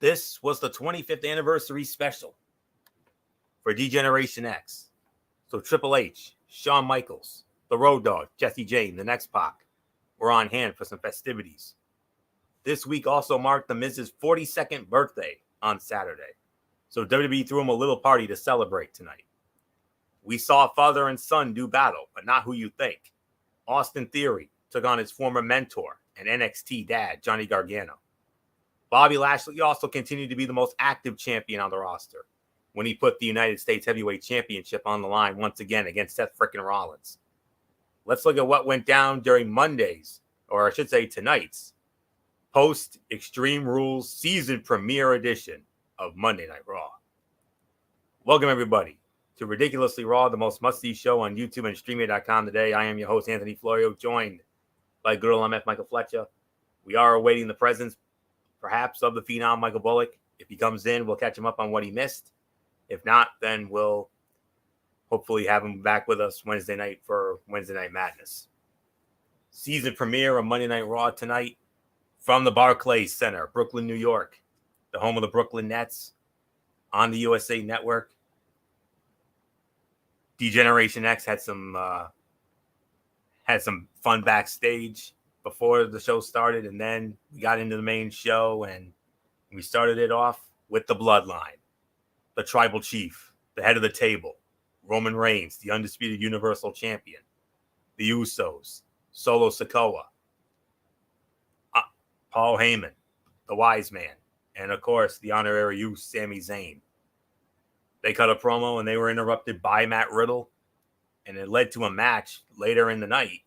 This was the 25th anniversary special for D-Generation X. So Triple H, Shawn Michaels, the Road Dogg, Jesse James, and X-Pac were on hand for some festivities. This week also marked The Miz's 42nd birthday on Saturday. So WWE threw him a little party to celebrate tonight. We saw father and son do battle, but not who you think. Austin Theory took on his former mentor and NXT dad, Johnny Gargano. Bobby Lashley also continued to be the most active champion on the roster when he put the United States Heavyweight Championship on the line once again against Seth frickin' Rollins. Let's look at what went down during Monday's, or I should say tonight's, post-Extreme Rules season premiere edition of Monday Night Raw. Welcome, everybody, to Ridiculously Raw, the most must-see show on YouTube and Streamio.com today. I am your host, Anthony Florio, joined by good old MF Michael Fletcher. We are awaiting the presence, perhaps, of the Phenom Michael Bullock. If he comes in, we'll catch him up on what he missed. If not, then we'll hopefully have him back with us Wednesday night for Wednesday Night Madness. Season premiere of Monday Night Raw tonight from the Barclays Center, Brooklyn, New York, the home of the Brooklyn Nets, on the USA Network. D-Generation X had some fun backstage before the show started, and then we got into the main show, and we started it off with the Bloodline, the Tribal Chief, the head of the table, Roman Reigns, the undisputed Universal Champion, the Usos, Solo Sikoa, Paul Heyman, the Wise Man, and of course the honorary use, Sami Zayn. They cut a promo and they were interrupted by Matt Riddle, and it led to a match later in the night.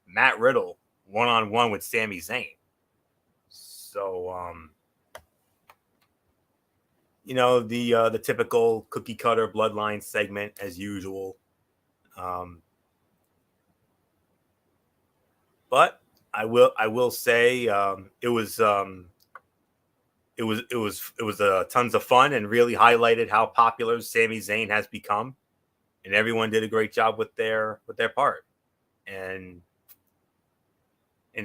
Matt Riddle one-on-one with Sami Zayn. So, the typical cookie cutter Bloodline segment as usual. But I will say it was tons of fun and really highlighted how popular Sami Zayn has become, and everyone did a great job with their part. And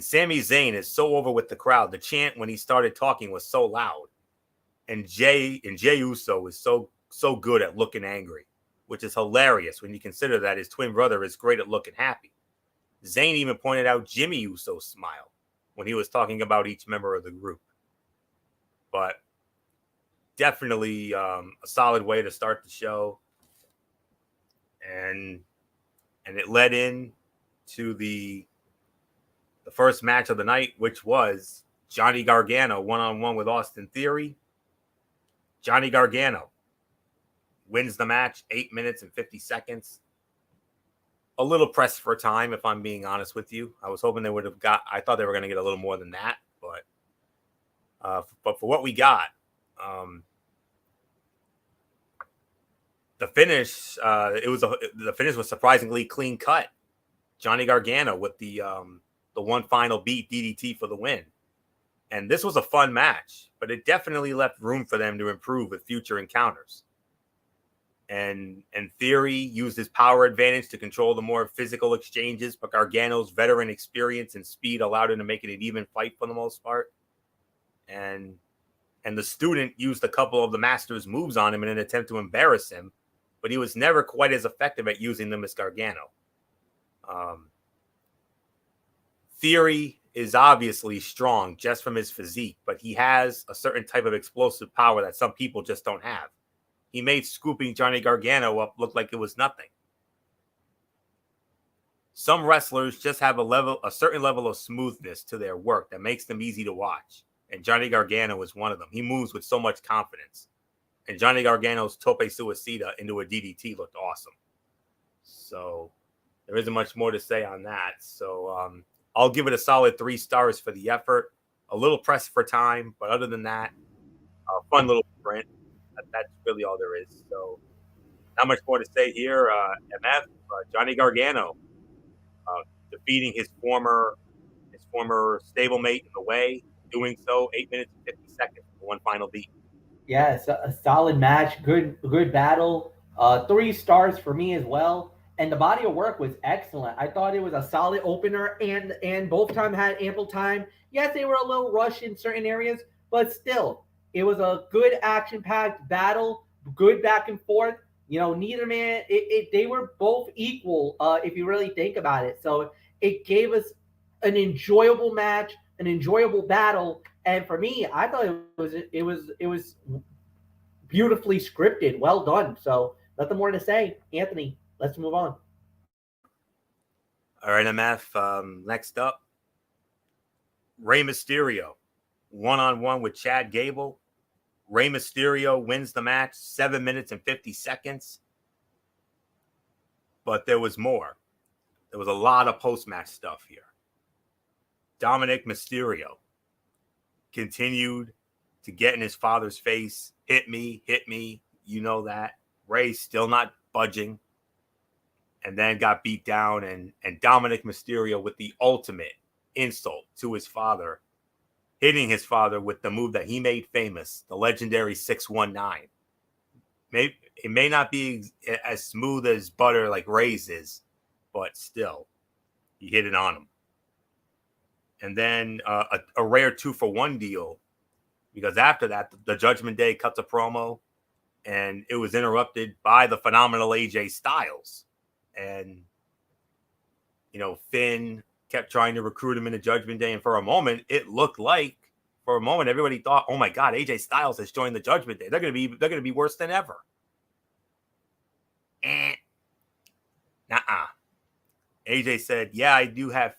Sami Zayn is so over with the crowd. The chant when he started talking was so loud. And Jey Uso is so good at looking angry, which is hilarious when you consider that his twin brother is great at looking happy. Zayn even pointed out Jimmy Uso's smile when he was talking about each member of the group. But definitely a solid way to start the show. And it led in to the first match of the night, which was Johnny Gargano one-on-one with Austin Theory. Johnny Gargano wins the match, 8 minutes and 50 seconds. A little pressed for time, if I'm being honest with you. I was hoping I thought they were going to get a little more than that, but for what we got, the finish, the finish was surprisingly clean cut. Johnny Gargano with the one final beat DDT for the win. And this was a fun match, but it definitely left room for them to improve with future encounters. And Theory used his power advantage to control the more physical exchanges, but Gargano's veteran experience and speed allowed him to make it an even fight for the most part. And the student used a couple of the master's moves on him in an attempt to embarrass him, but he was never quite as effective at using them as Gargano. Theory is obviously strong just from his physique, but he has a certain type of explosive power that some people just don't have. He made scooping Johnny Gargano up look like it was nothing. Some wrestlers just have a certain level of smoothness to their work that makes them easy to watch, and Johnny Gargano is one of them. He moves with so much confidence, and Johnny Gargano's tope suicida into a DDT looked awesome. So there isn't much more to say on that. So I'll give it a solid 3 stars for the effort. A little pressed for time, but other than that, a fun little sprint. That's really all there is. So not much more to say here. MF, Johnny Gargano defeating his former stablemate in the way, doing so 8 minutes and 50 seconds for one final beat. Yeah, it's a solid match, good battle. 3 stars for me as well. And the body of work was excellent. I thought it was a solid opener, and both times had ample time. Yes, they were a little rushed in certain areas, but still, It was a good action-packed battle, good back and forth. Neither man, they were both equal if you really think about it. So it gave us an enjoyable match, an enjoyable battle, and for me, I thought it was beautifully scripted, well done. So nothing more to say, Anthony. Let's move on. All right, MF. Next up, Rey Mysterio, one-on-one with Chad Gable. Rey Mysterio wins the match, 7 minutes and 50 seconds. But there was more. There was a lot of post-match stuff here. Dominic Mysterio continued to get in his father's face. Hit me. You know that. Rey still not budging. And then got beat down. And Dominic Mysterio with the ultimate insult to his father, hitting his father with the move that he made famous, the legendary 619. It may not be as smooth as butter like Rey's is, but still, he hit it on him. And then a rare 2-for-1 deal, because after that, the Judgment Day cuts a promo, and it was interrupted by the phenomenal AJ Styles. And, Finn kept trying to recruit him in the Judgment Day, and for a moment, it looked like, everybody thought, "Oh my God, AJ Styles has joined the Judgment Day. They're gonna be worse than ever." Nuh-uh. AJ said, "Yeah, I do have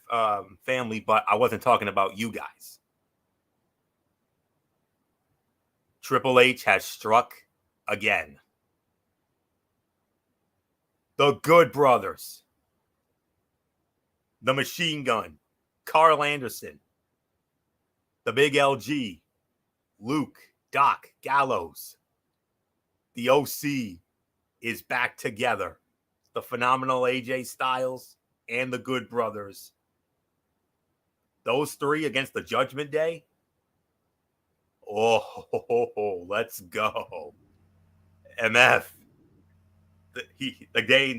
family, but I wasn't talking about you guys." Triple H has struck again. The Good Brothers, the Machine Gun, Carl Anderson, the Big LG, Luke, Doc, Gallows. The OC is back together. The phenomenal AJ Styles and the Good Brothers. Those three against the Judgment Day. Oh, let's go. MF. The game,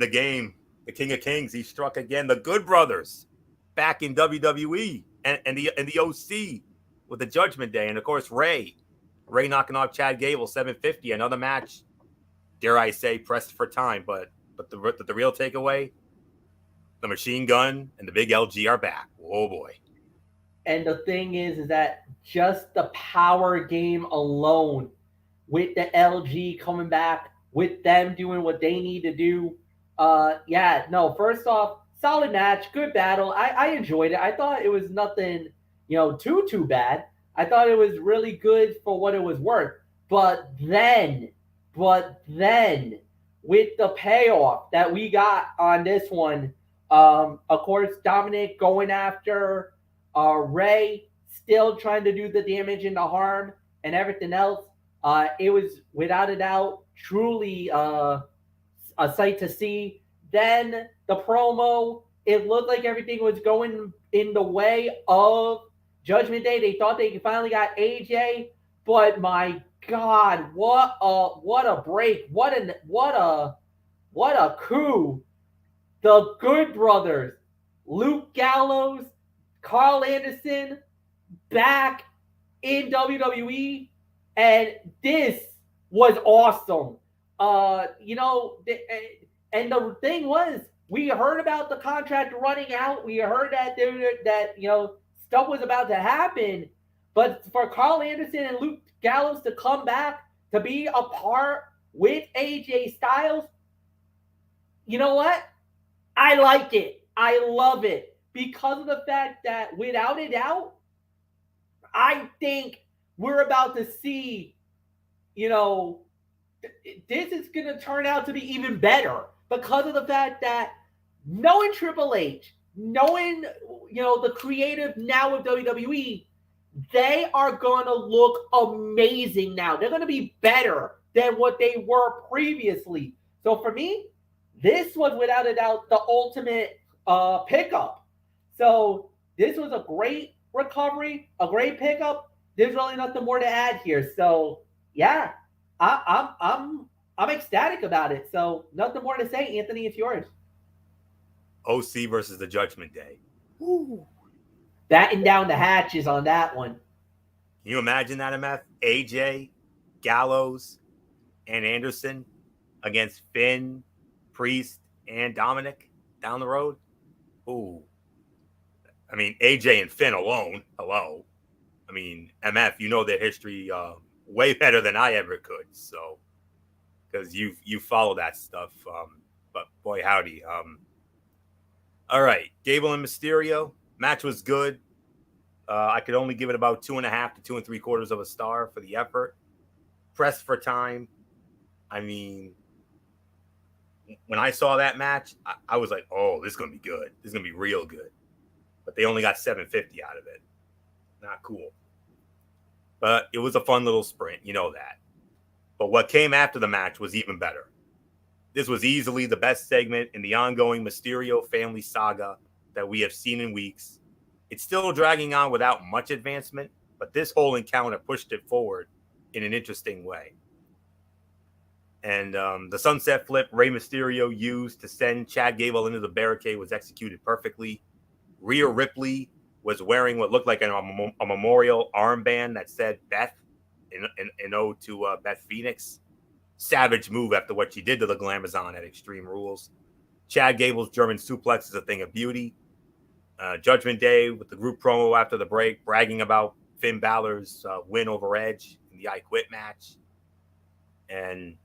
the King of Kings, he struck again. The Good Brothers back in WWE and the OC with the Judgment Day. And of course, Rey knocking off Chad Gable, 750. Another match, dare I say, pressed for time. But the real takeaway, the Machine Gun and the Big LG are back. Oh boy. And the thing is that just the power game alone, with the LG coming back, with them doing what they need to do. First off, solid match, good battle. I enjoyed it. I thought it was nothing, too bad. I thought it was really good for what it was worth. But then, with the payoff that we got on this one, of course, Dominic going after Rey, still trying to do the damage and the harm and everything else. It was, without a doubt, truly a sight to see. Then the promo, it looked like everything was going in the way of Judgment Day. They thought they finally got AJ, but my God, what a break! What a coup! The Good Brothers, Luke Gallows, Carl Anderson, back in WWE. And this was awesome. And the thing was, we heard about the contract running out. We heard that stuff was about to happen. But for Carl Anderson and Luke Gallows to come back to be a part with AJ Styles, you know what? I like it. I love it because of the fact that, without a doubt, I think we're about to see, this is going to turn out to be even better because of the fact that, knowing Triple H, knowing, the creative now of WWE, they are going to look amazing now. They're going to be better than what they were previously. So for me, this was without a doubt the ultimate pickup. So this was a great recovery, a great pickup. There's really nothing more to add here. So yeah, I'm ecstatic about it. So nothing more to say. Anthony, it's yours. OC versus the Judgment Day. Ooh. Batten down the hatches on that one. Can you imagine that, MF? AJ, Gallows, and Anderson against Finn, Priest, and Dominic down the road? Ooh. I mean, AJ and Finn alone. Hello. I mean, MF, you know their history way better than I ever could. So, because you follow that stuff. But boy, howdy. All right, Gable and Mysterio match was good. I could only give it about 2.5 to 2 3/4 of a star for the effort. Pressed for time. I mean, when I saw that match, I was like, "Oh, this is gonna be good. This is gonna be real good." But they only got 750 out of it. Not cool. But it was a fun little sprint, you know that. But what came after the match was even better. This was easily the best segment in the ongoing Mysterio family saga that we have seen in weeks. It's still dragging on without much advancement, but this whole encounter pushed it forward in an interesting way. And the sunset flip Rey Mysterio used to send Chad Gable into the barricade was executed perfectly. Rhea Ripley was wearing what looked like a memorial armband that said Beth in ode to Beth Phoenix. Savage move after what she did to the Glamazon at Extreme Rules. Chad Gable's German suplex is a thing of beauty. Judgment Day with the group promo after the break, bragging about Finn Balor's win over Edge in the I Quit match. And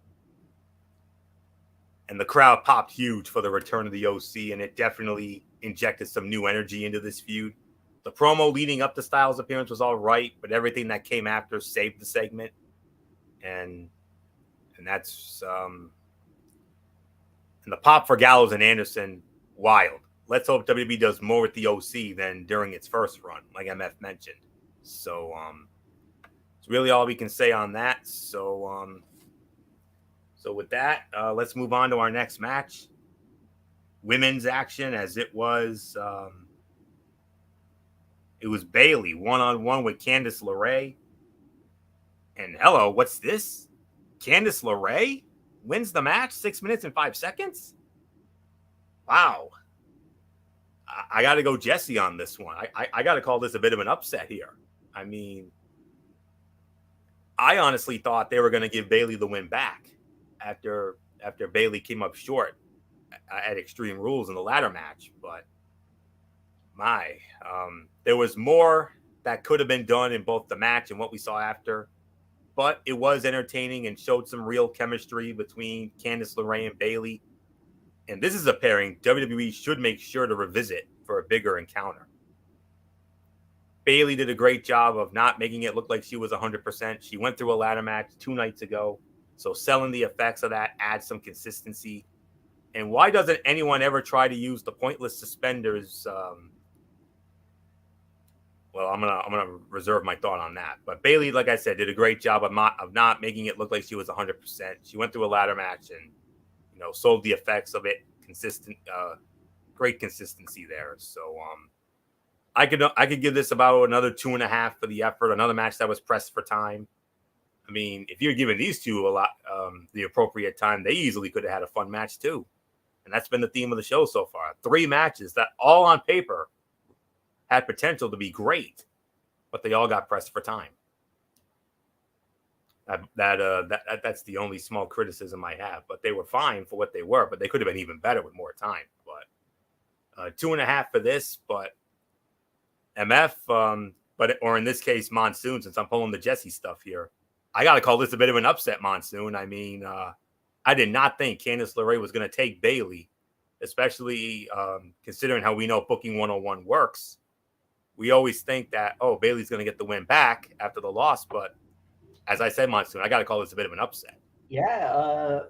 the crowd popped huge for the return of the OC, and it definitely injected some new energy into this feud. The promo leading up to Styles' appearance was all right, but everything that came after saved the segment. And that's and the pop for Gallows and Anderson, wild. Let's hope WWE does more with the OC than during its first run, like MF mentioned. So it's really all we can say on that. So with that, let's move on to our next match. Women's action, as it was Bayley one-on-one with Candice LeRae. And hello, what's this? Candice LeRae wins the match 6 minutes and 5 seconds? Wow. I got to go Jesse on this one. I got to call this a bit of an upset here. I mean, I honestly thought they were going to give Bayley the win back after Bayley came up short at Extreme Rules in the ladder match. But there was more that could have been done in both the match and what we saw after. But it was entertaining and showed some real chemistry between Candice LeRae and Bayley. And this is a pairing WWE should make sure to revisit for a bigger encounter. Bayley did a great job of not making it look like she was 100%. She went through a ladder match 2 nights ago. So selling the effects of that adds some consistency. And why doesn't anyone ever try to use the pointless suspenders? Well, I'm gonna reserve my thought on that. But Bayley, like I said, did a great job of not making it look like she was 100%. She went through a ladder match and sold the effects of it. Consistent, great consistency there. So I could give this about another 2.5 for the effort. Another match that was pressed for time. I mean, if you're giving these two a lot the appropriate time, they easily could have had a fun match too. And that's been the theme of the show so far. 3 matches that all on paper had potential to be great, but they all got pressed for time. That's the only small criticism I have. But they were fine for what they were, but they could have been even better with more time. But 2.5 for this, but MF, or in this case, Monsoon, since I'm pulling the Jesse stuff here, I got to call this a bit of an upset, Monsoon. I mean, I did not think Candice LeRae was going to take Bayley, especially considering how we know Booking 101 works. We always think that, Bayley's going to get the win back after the loss. But as I said, Monsoon, I got to call this a bit of an upset. Yeah.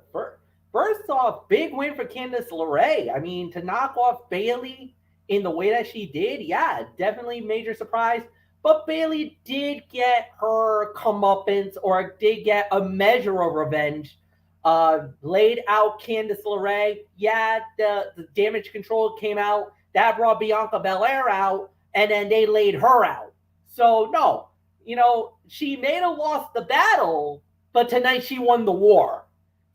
First off, big win for Candice LeRae. I mean, to knock off Bayley in the way that she did, yeah, definitely major surprise. But Bayley did get her comeuppance, or did get a measure of revenge. Laid out Candice LeRae. Yeah, the damage control came out. That brought Bianca Belair out, and then they laid her out. So, no, she may have lost the battle, but tonight she won the war.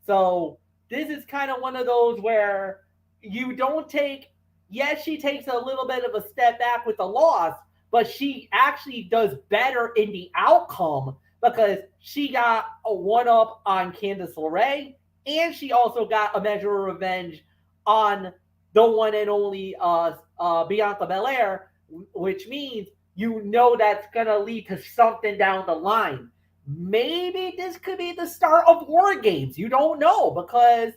So, this is kind of one of those where you don't take, yes, she takes a little bit of a step back with the loss, but she actually does better in the outcome because she got a one up on Candice LeRae, and she also got a measure of revenge on the one and only Bianca Belair, which means you know that's gonna lead to something down the line. Maybe this could be the start of War Games. You don't know because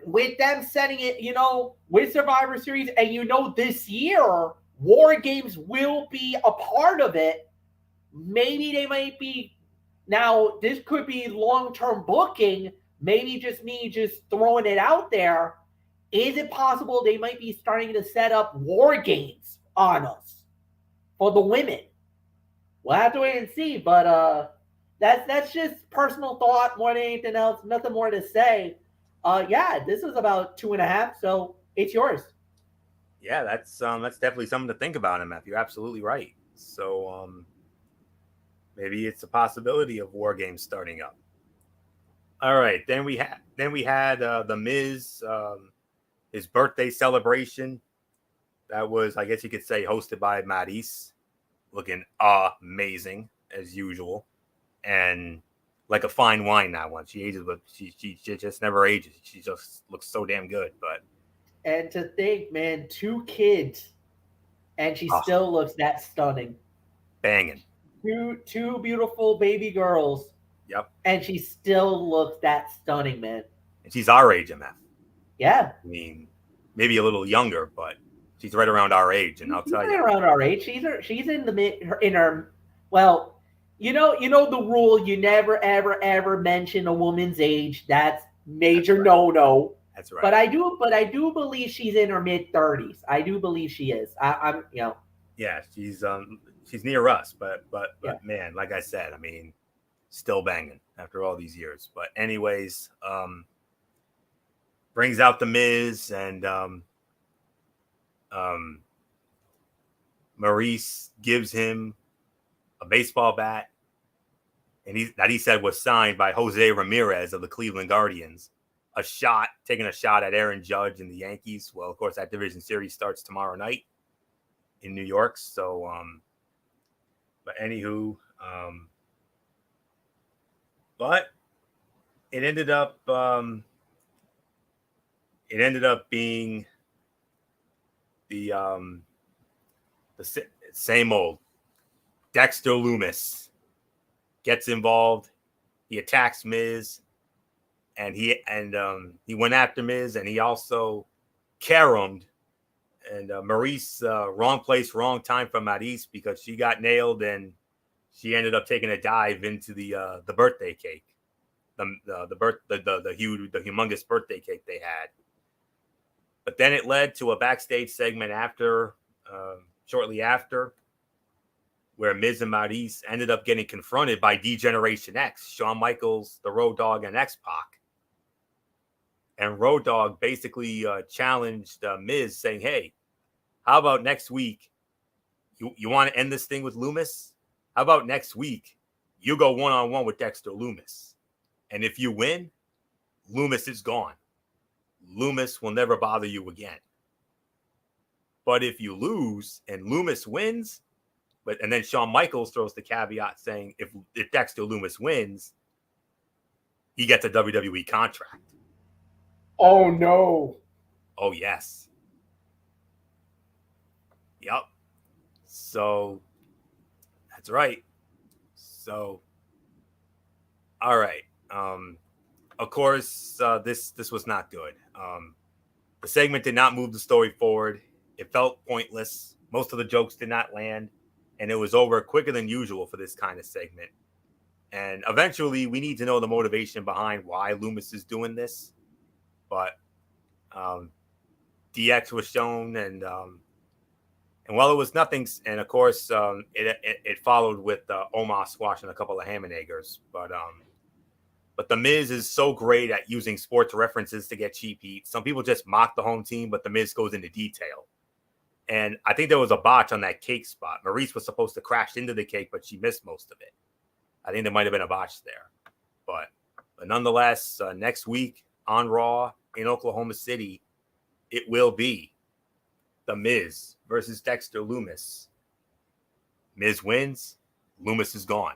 with them setting it, with Survivor Series, and this year War Games will be a part of it. Maybe they might be now. This could be long-term booking. Maybe just me just throwing it out there. Is it possible they might be starting to set up War Games on us for the women? We'll have to wait and see. But that's just personal thought more than anything else. Nothing more to say. Yeah, this is about 2.5, so it's yours. Yeah, that's definitely something to think about, MF. You're absolutely right. So maybe it's a possibility of War Games starting up. All right, then we had the Miz, his birthday celebration. That was, I guess you could say, hosted by Maryse, looking amazing as usual, and like a fine wine. That one, she ages, but she just never ages. She just looks so damn good. But and to think, man, 2 kids, and she still looks that stunning. Banging. Two beautiful baby girls. Yep. And she still looks that stunning, man. And she's our age, MF. Yeah. I mean, maybe a little younger, but she's right around our age. And I'll tell you, around our age. She's in her. Well, you know the rule. You never ever mention a woman's age. That's major no. That's right. But I do believe she's in her mid-30s. I do believe she is. I'm. Yeah, she's near us, but yeah. Man, like I said, I mean, still banging after all these years. But anyways, brings out the Miz, and Maryse gives him a baseball bat, and he said was signed by Jose Ramirez of the Cleveland Guardians. Taking a shot at Aaron Judge and the Yankees. Well, of course, that division series starts tomorrow night in New York. So, but anywho, but it ended up being the same old. Dexter Lumis gets involved. He attacks Miz, and he went after Miz, and he also caromed. And Maryse, wrong place, wrong time for Maryse, because she got nailed, and she ended up taking a dive into the birthday cake, the humongous birthday cake they had. But then it led to a backstage segment shortly after, where Miz and Maryse ended up getting confronted by D-Generation X, Shawn Michaels, the Road Dogg, and X-Pac. And Road Dogg basically challenged Miz, saying, hey, how about next week? You want to end this thing with Lumis? How about next week you go one-on-one with Dexter Lumis? And if you win, Lumis is gone. Lumis will never bother you again. But if you lose and Lumis wins, and then Shawn Michaels throws the caveat saying if Dexter Lumis wins, he gets a WWE contract. Oh, no. Oh, yes. Yep. So, that's right. So, all right. Of course, this was not good. The segment did not move the story forward. It felt pointless. Most of the jokes did not land, and it was over quicker than usual for this kind of segment. And eventually, we need to know the motivation behind why Lumis is doing this. But DX was shown, and while it was nothing, and of course, it followed with Omos squashing a couple of ham and eggers. But the Miz is so great at using sports references to get cheap heat. Some people just mock the home team, but the Miz goes into detail. And I think there was a botch on that cake spot. Maryse was supposed to crash into the cake, but she missed most of it. I think there might have been a botch there. But nonetheless, next week on Raw in Oklahoma City, it will be The Miz versus Dexter Lumis Miz wins, Loomis is gone.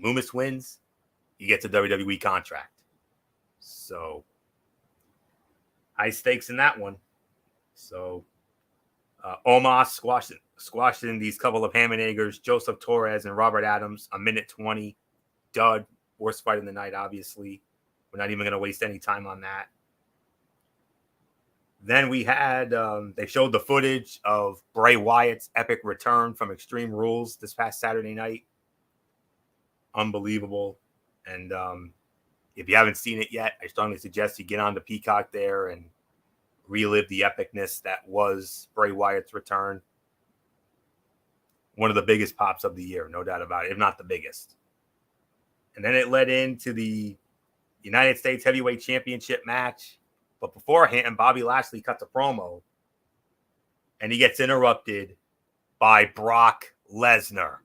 Loomis wins, he gets a WWE contract. So, high stakes in that one. So, Omos squashing these couple of Hammonagers, Joseph Torres and Robert Adams, a minute 20. Dud, worst fight of the night, obviously. We're not even going to waste any time on that. Then we had, they showed the footage of Bray Wyatt's epic return from Extreme Rules this past Saturday night. Unbelievable. And if you haven't seen it yet, I strongly suggest you get on the Peacock there and relive the epicness that was Bray Wyatt's return. One of the biggest pops of the year, no doubt about it, if not the biggest. And then it led into the United States Heavyweight Championship match. But beforehand, Bobby Lashley cuts a promo, and he gets interrupted by Brock Lesnar.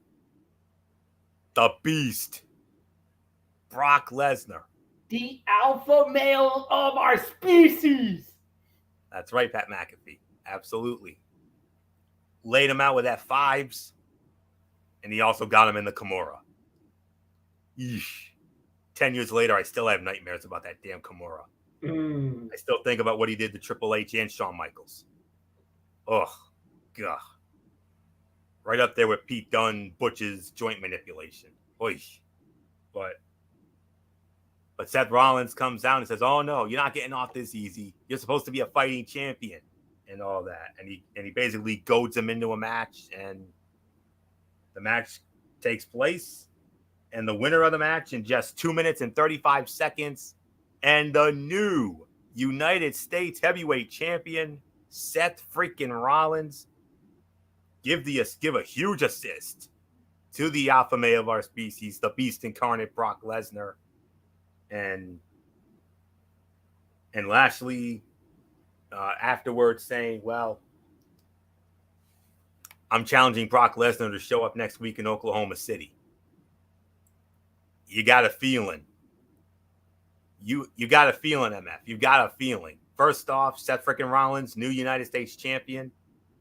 The Beast. Brock Lesnar. The alpha male of our species. That's right, Pat McAfee. Absolutely. Laid him out with F5s, and he also got him in the Kimura. Yeesh. 10 years later, I still have nightmares about that damn Kimura. I still think about what he did to Triple H and Shawn Michaels. Ugh. God. Right up there with Pete Dunne, Butch's joint manipulation. Oy. But Seth Rollins comes down and says, "Oh no, you're not getting off this easy. You're supposed to be a fighting champion," and all that. And he basically goads him into a match, and the match takes place. And the winner of the match in just 2 minutes and 35 seconds, and the new United States Heavyweight Champion, Seth freaking Rollins, give a huge assist to the alpha male of our species, the Beast incarnate, Brock Lesnar. And Lashley afterwards saying, "Well, I'm challenging Brock Lesnar to show up next week in Oklahoma City." You got a feeling. You got a feeling, MF. You got a feeling. First off, Seth freaking Rollins, new United States champion.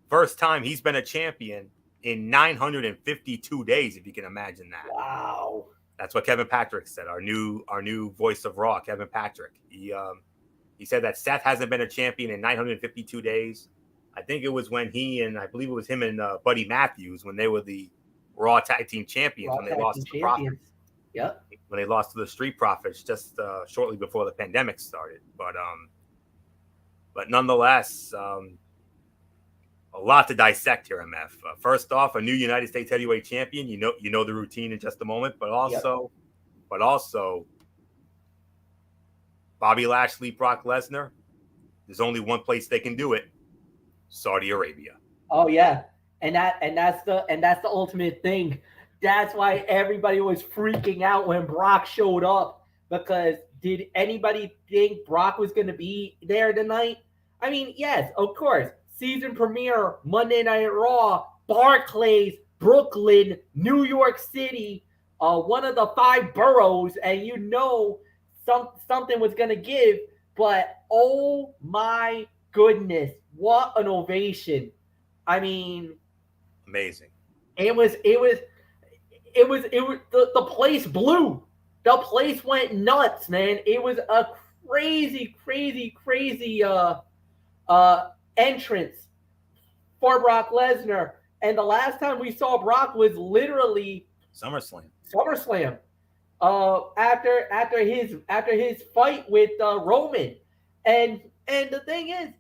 First time he's been a champion in 952 days, if you can imagine that. Wow. That's what Kevin Patrick said, our new voice of Raw, Kevin Patrick. He said that Seth hasn't been a champion in 952 days. I think it was when I believe it was him and Buddy Matthews, when they were the Raw Tag Team Champions, when they lost to the Profits. Yep. When they lost to the Street Profits just shortly before the pandemic started. But nonetheless, a lot to dissect here, MF. First off, a new United States Heavyweight Champion. You know the routine in just a moment, but also Bobby Lashley, Brock Lesnar. There's only one place they can do it: Saudi Arabia. Oh yeah, and that's the ultimate thing. That's why everybody was freaking out when Brock showed up, because did anybody think Brock was going to be there tonight? I mean, yes, of course. Season premiere, Monday Night Raw, Barclays, Brooklyn, New York City, one of the 5 boroughs, and something was going to give. But oh my goodness, what an ovation. I mean, amazing. It was the place blew. The place went nuts, man. It was a crazy entrance for Brock Lesnar. And the last time we saw Brock was literally SummerSlam. After his fight with Roman. And the thing is,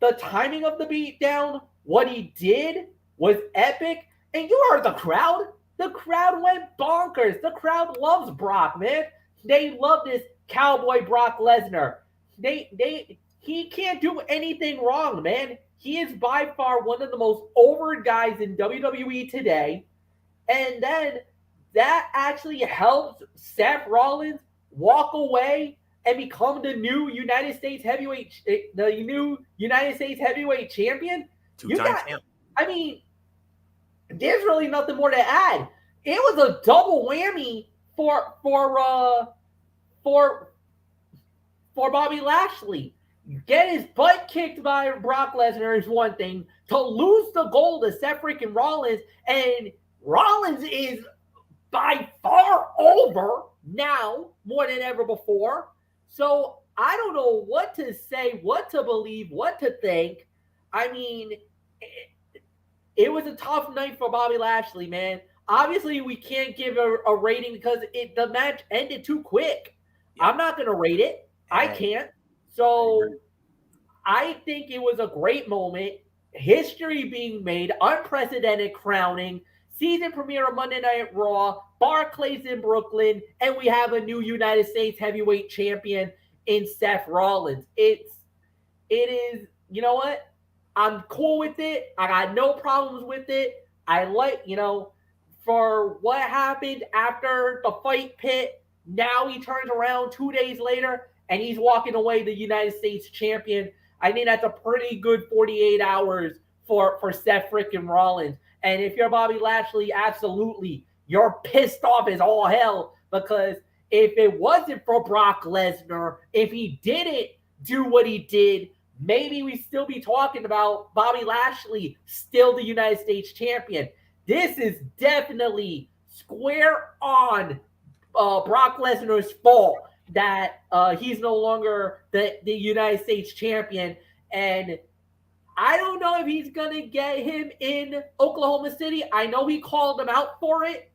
the timing of the beatdown, what he did was epic. And you heard the crowd. The crowd went bonkers. The crowd loves Brock, man. They love this cowboy Brock Lesnar. He can't do anything wrong, man. He is by far one of the most over guys in WWE today. And then that actually helped Seth Rollins walk away and become the new United States Heavyweight Champion. Two-time champ. I mean, there's really nothing more to add. It was a double whammy for Bobby Lashley. Get his butt kicked by Brock Lesnar is one thing. To lose the gold to Seth freaking Rollins and Rollins is by far over now, more than ever before. So I don't know what to say, what to believe, what to think. I mean, it was a tough night for Bobby Lashley, man. Obviously, we can't give a rating because the match ended too quick. Yeah. I'm not going to rate it. I can't. So I think it was a great moment. History being made, unprecedented crowning, season premiere of Monday Night Raw, Barclays in Brooklyn, and we have a new United States heavyweight champion in Seth Rollins. It is, you know what? I'm cool with it. I got no problems with it. I like, for what happened after the fight pit, now he turns around 2 days later and he's walking away the United States champion. I think that's a pretty good 48 hours for Seth freaking Rollins. And if you're Bobby Lashley, absolutely, you're pissed off as all hell because if it wasn't for Brock Lesnar, if he didn't do what he did, maybe we'd still be talking about Bobby Lashley still the United States champion. This is definitely square on Brock Lesnar's fault that he's no longer the United States champion. And I don't know if he's going to get him in Oklahoma City. I know he called him out for it,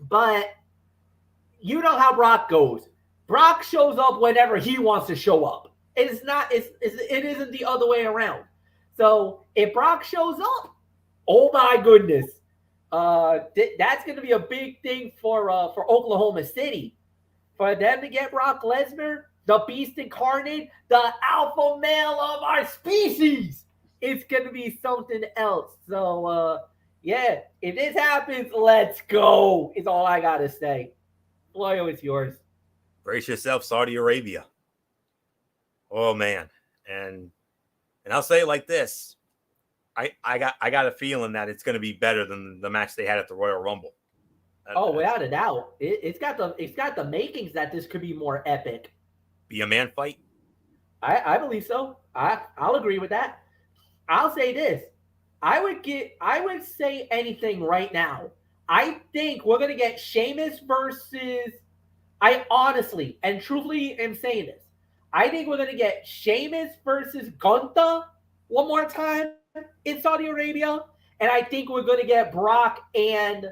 but you know how Brock goes. Brock shows up whenever he wants to show up. It isn't the other way around. So if Brock shows up, oh my goodness, that's going to be a big thing for Oklahoma City. For them to get Brock Lesnar, the beast incarnate, the alpha male of our species, it's going to be something else. So, yeah, if this happens, let's go, is all I got to say. Floyo, it's yours. Brace yourself, Saudi Arabia. Oh, man. And I'll say it like this. I got a feeling that it's going to be better than the match they had at the Royal Rumble. Without a doubt, it's got the makings that this could be more epic. Be a man fight. I believe so. I'll agree with that. I'll say this: I would say anything right now. I think we're gonna get Sheamus versus. I honestly and truthfully am saying this. I think we're gonna get Sheamus versus Gunther one more time in Saudi Arabia, and I think we're gonna get Brock and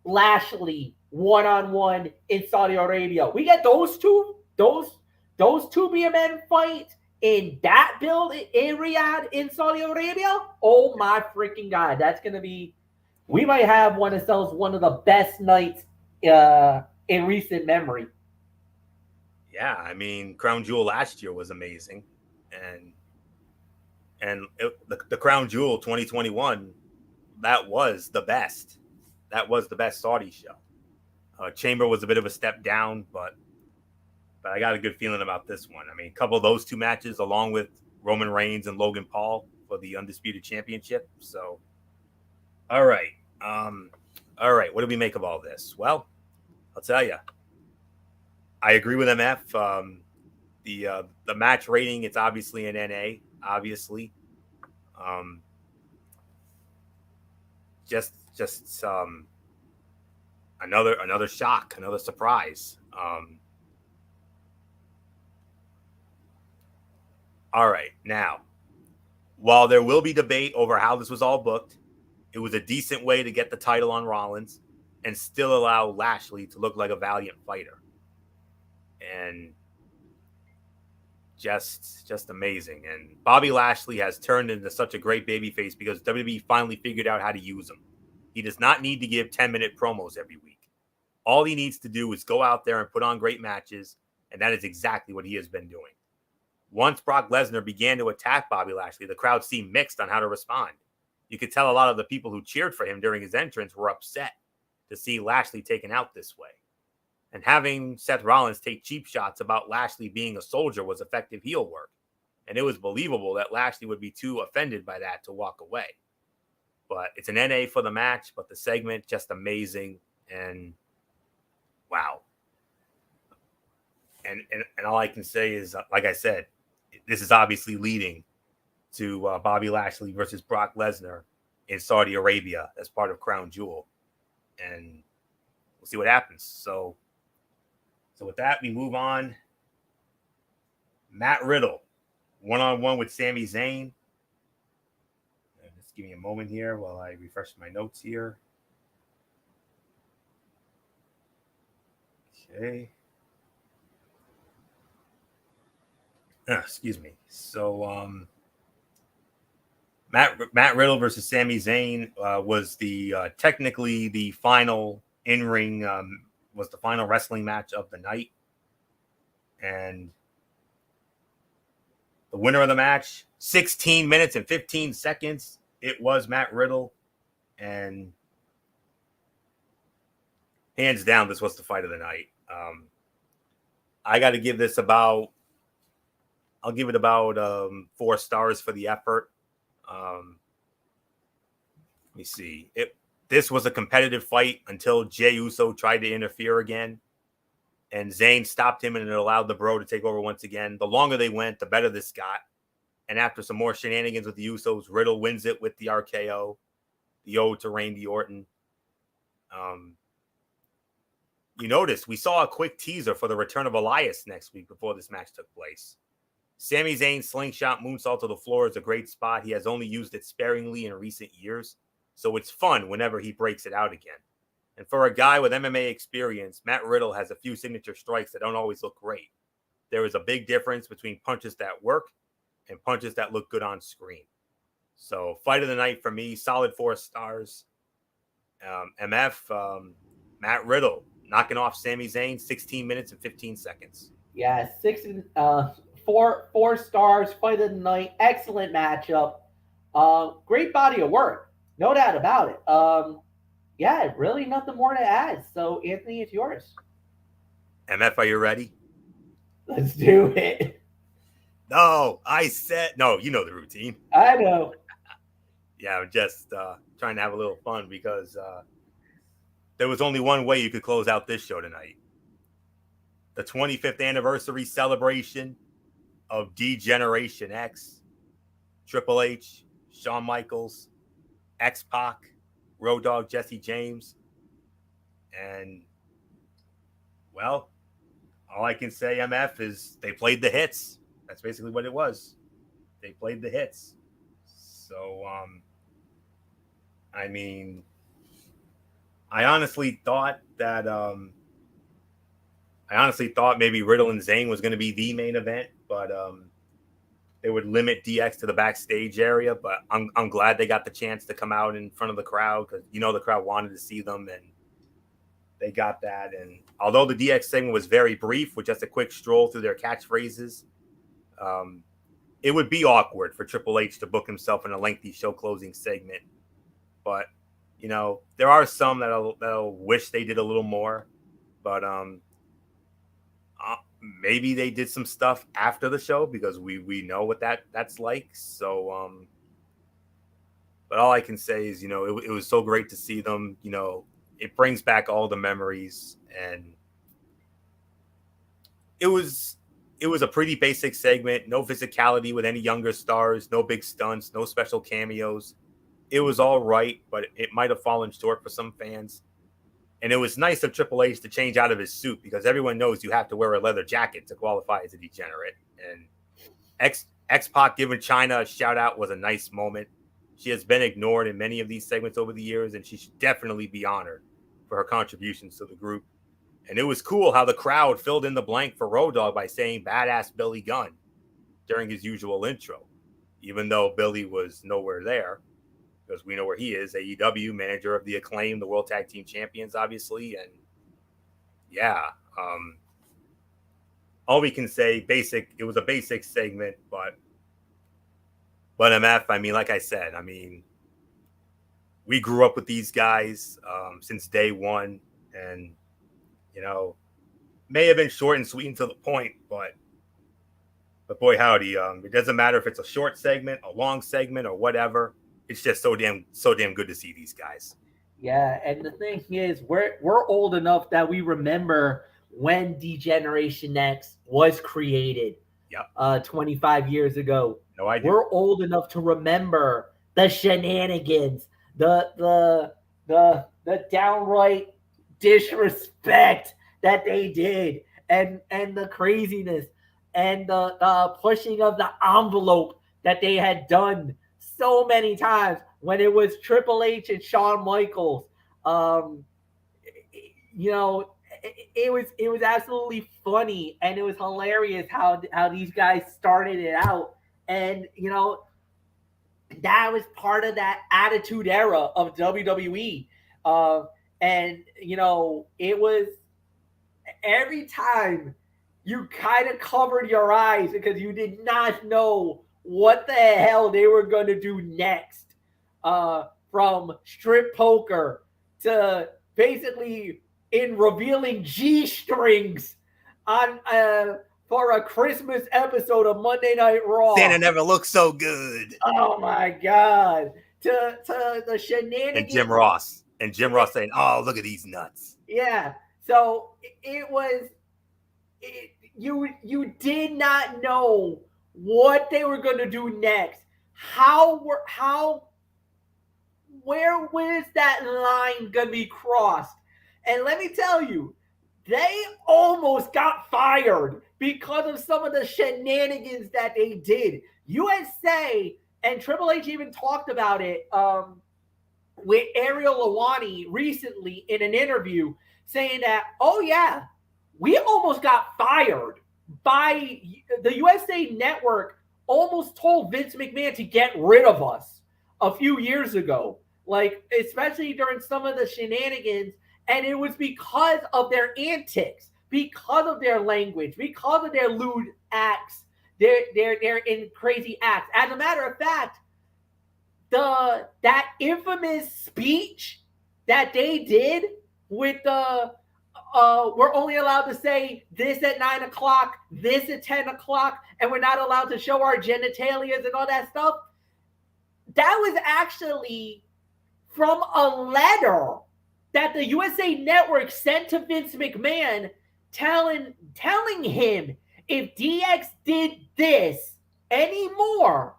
Lashley one-on-one in Saudi Arabia. We get those two be a men fight in that build in Riyadh in Saudi Arabia. Oh my freaking God. That's going to be, we might have one of the best nights in recent memory. Yeah, I mean, Crown Jewel last year was amazing. And the Crown Jewel 2021, that was the best. That was the best Saudi show. Chamber was a bit of a step down, but I got a good feeling about this one. I mean, a couple of those two matches, along with Roman Reigns and Logan Paul for the Undisputed Championship. So, all right. What do we make of all this? Well, I'll tell you. I agree with MF. The match rating, it's obviously an NA, obviously. Just another shock, another surprise. All right, now, while there will be debate over how this was all booked, it was a decent way to get the title on Rollins and still allow Lashley to look like a valiant fighter. And just amazing. And Bobby Lashley has turned into such a great babyface because WWE finally figured out how to use him. He does not need to give 10-minute promos every week. All he needs to do is go out there and put on great matches, and that is exactly what he has been doing. Once Brock Lesnar began to attack Bobby Lashley, the crowd seemed mixed on how to respond. You could tell a lot of the people who cheered for him during his entrance were upset to see Lashley taken out this way. And having Seth Rollins take cheap shots about Lashley being a soldier was effective heel work. And it was believable that Lashley would be too offended by that to walk away. But it's an NA for the match, but the segment, just amazing. And wow. And all I can say is, like I said, this is obviously leading to Bobby Lashley versus Brock Lesnar in Saudi Arabia as part of Crown Jewel. and we'll see what happens. So with that, we move on. Matt Riddle, one-on-one with Sami Zayn. Just give me a moment here while I refresh my notes here. Okay. Excuse me. So, Matt Riddle versus Sami Zayn was the technically the final in-ring was the final wrestling match of the night, and the winner of the match, 16 minutes and 15 seconds, it was Matt Riddle, and hands down, this was the fight of the night. I got to give this I'll give it about 4 stars for the effort. Let me see. This was a competitive fight until Jey Uso tried to interfere again, and Zayn stopped him and it allowed the Bro to take over once again. The longer they went, the better this got. And after some more shenanigans with the Usos, Riddle wins it with the RKO, the ode to Randy Orton. You notice we saw a quick teaser for the return of Elias next week before this match took place. Sami Zayn's slingshot moonsault to the floor is a great spot. He has only used it sparingly in recent years, so it's fun whenever he breaks it out again. And for a guy with MMA experience, Matt Riddle has a few signature strikes that don't always look great. There is a big difference between punches that work and punches that look good on screen. So fight of the night for me, solid 4 stars. Matt Riddle knocking off Sami Zayn, 16 minutes and 15 seconds. Yeah, 4 stars, fight of the night, excellent matchup. Great body of work, no doubt about it. Yeah, really nothing more to add. So, Anthony, it's yours. MF, are you ready? Let's do it. No, you know the routine. I know. Yeah, I'm just trying to have a little fun because there was only one way you could close out this show tonight. The 25th anniversary celebration of D-Generation X, Triple H, Shawn Michaels, X-Pac, Road Dogg Jesse James, and, well, all I can say, MF, is they played the hits. That's basically what it was. They played the hits. So, I mean, I honestly thought maybe Riddle and Zayn was going to be the main event, but they would limit DX to the backstage area. But I'm glad they got the chance to come out in front of the crowd because the crowd wanted to see them, and they got that. And although the DX segment was very brief with just a quick stroll through their catchphrases, it would be awkward for Triple H to book himself in a lengthy show closing segment. But there are some that'll wish they did a little more. But maybe they did some stuff after the show because we know what that's like. So, but all I can say is, it was so great to see them. It brings back all the memories, and it was a pretty basic segment. No physicality with any younger stars, no big stunts, no special cameos. It was all right, but it might have fallen short for some fans. And it was nice of Triple H to change out of his suit because everyone knows you have to wear a leather jacket to qualify as a degenerate. And X-Pac giving Chyna a shout out was a nice moment. She has been ignored in many of these segments over the years, and she should definitely be honored for her contributions to the group. And it was cool how the crowd filled in the blank for Road Dogg by saying "Badass Billy Gunn" during his usual intro, even though Billy was nowhere there. Because we know where he is, AEW, manager of the Acclaim, the World Tag Team Champions, obviously. And yeah, all we can say, it was a basic segment, but MF, I mean, like I said, we grew up with these guys since day one, and, may have been short and sweet and to the point, but boy, howdy, it doesn't matter if it's a short segment, a long segment, or whatever. It's just so damn good to see these guys. Yeah, and the thing is, we're old enough that we remember when D-Generation X was created. Yep. 25 years ago. No idea. We're old enough to remember the shenanigans, the the downright disrespect that they did, and the craziness, and the pushing of the envelope that they had done so many times when it was Triple H and Shawn Michaels. You know, it was absolutely funny, and it was hilarious how these guys started it out, and you know, that was part of that attitude era of WWE. And you know, it was every time you kind of covered your eyes because you did not know what the hell they were going to do next. From strip poker to basically in revealing G strings on for a Christmas episode of Monday Night Raw. Santa never looked so good. Oh my God! To the shenanigans. And Jim Ross saying, "Oh, look at these nuts." Yeah. So it was. You did not know what they were going to do next. Where was that line going to be crossed? And let me tell you, they almost got fired because of some of the shenanigans that they did. USA and Triple H even talked about it with Ariel Helwani recently in an interview, saying that, oh yeah, we almost got fired by the USA Network. Almost told Vince McMahon to get rid of us a few years ago, like especially during some of the shenanigans. And it was because of their antics, because of their language, because of their lewd acts, their in crazy acts. As a matter of fact, that infamous speech that they did with the we're only allowed to say this at 9 o'clock, this at 10 o'clock, and we're not allowed to show our genitalias and all that stuff. That was actually from a letter that the USA Network sent to Vince McMahon telling him if DX did this anymore,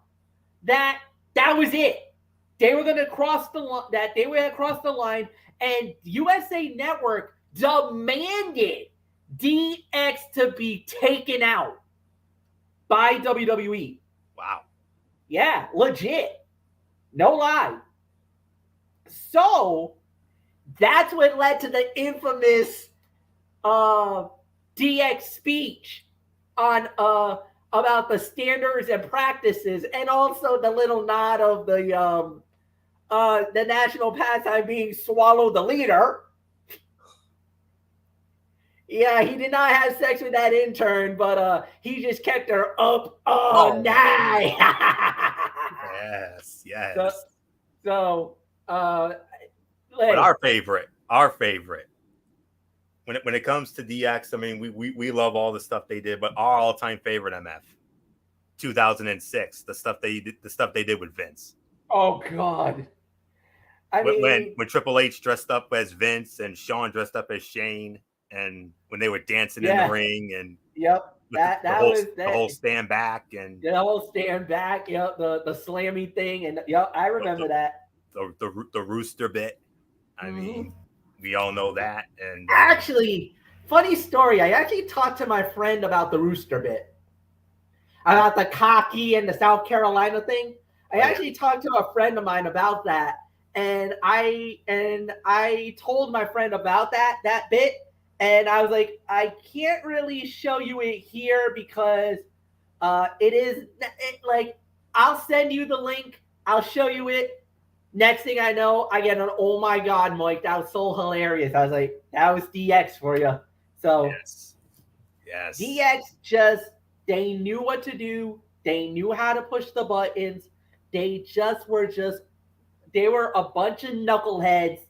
that was it. They were going to cross the line, and USA Network demanded DX to be taken out by WWE. Wow. Yeah, legit. No lie. So that's what led to the infamous DX speech on about the standards and practices, and also the little nod of the national pastime being swallow the leader. Yeah, he did not have sex with that intern, but he just kept her up all night. Yes. So but our favorite, when it comes to DX, I mean, we love all the stuff they did, but our all-time favorite, MF, 2006, the stuff they did with Vince. Oh God. When Triple H dressed up as Vince and Shawn dressed up as Shane, and when they were dancing in the ring, and the whole stand back, and the whole stand back, the slammy thing, and I remember that. The rooster bit. I mean, we all know that. And actually, funny story. I actually talked to my friend about the rooster bit, about the cocky and the South Carolina thing. I actually talked to a friend of mine about that, and I told my friend about that bit, and I was like, I can't really show you it here because I'll send you the link. I'll show you it. Next thing I know, I get an oh my God, Mike, that was so hilarious. I was like, that was DX for you. So yes. DX they knew what to do. They knew how to push the buttons. They were a bunch of knuckleheads.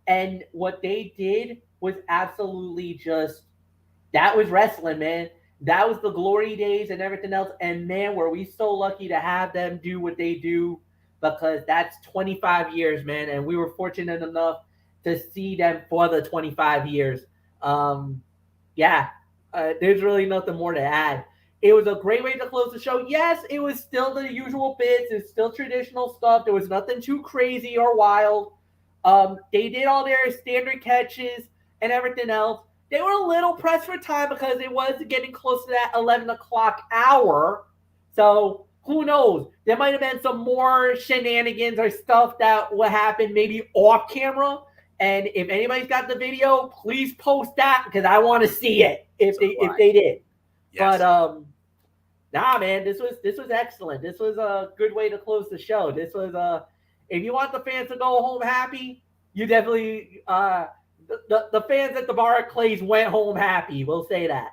And what they did was absolutely that was wrestling, man. That was the glory days and everything else. And man, were we so lucky to have them do what they do, because that's 25 years, man. And we were fortunate enough to see them for the 25 years. There's really nothing more to add. It was a great way to close the show. Yes, it was still the usual bits. It's still traditional stuff. There was nothing too crazy or wild. They did all their standard catches and everything else. They were a little pressed for time because it was getting close to that 11 o'clock hour. So who knows? There might have been some more shenanigans or stuff that would happen maybe off camera. And if anybody's got the video, please post that because I want to see it if they did. Yes. But nah, man, this was excellent. This was a good way to close the show. This was if you want the fans to go home happy, you definitely the fans at the Barclays went home happy. We'll say that.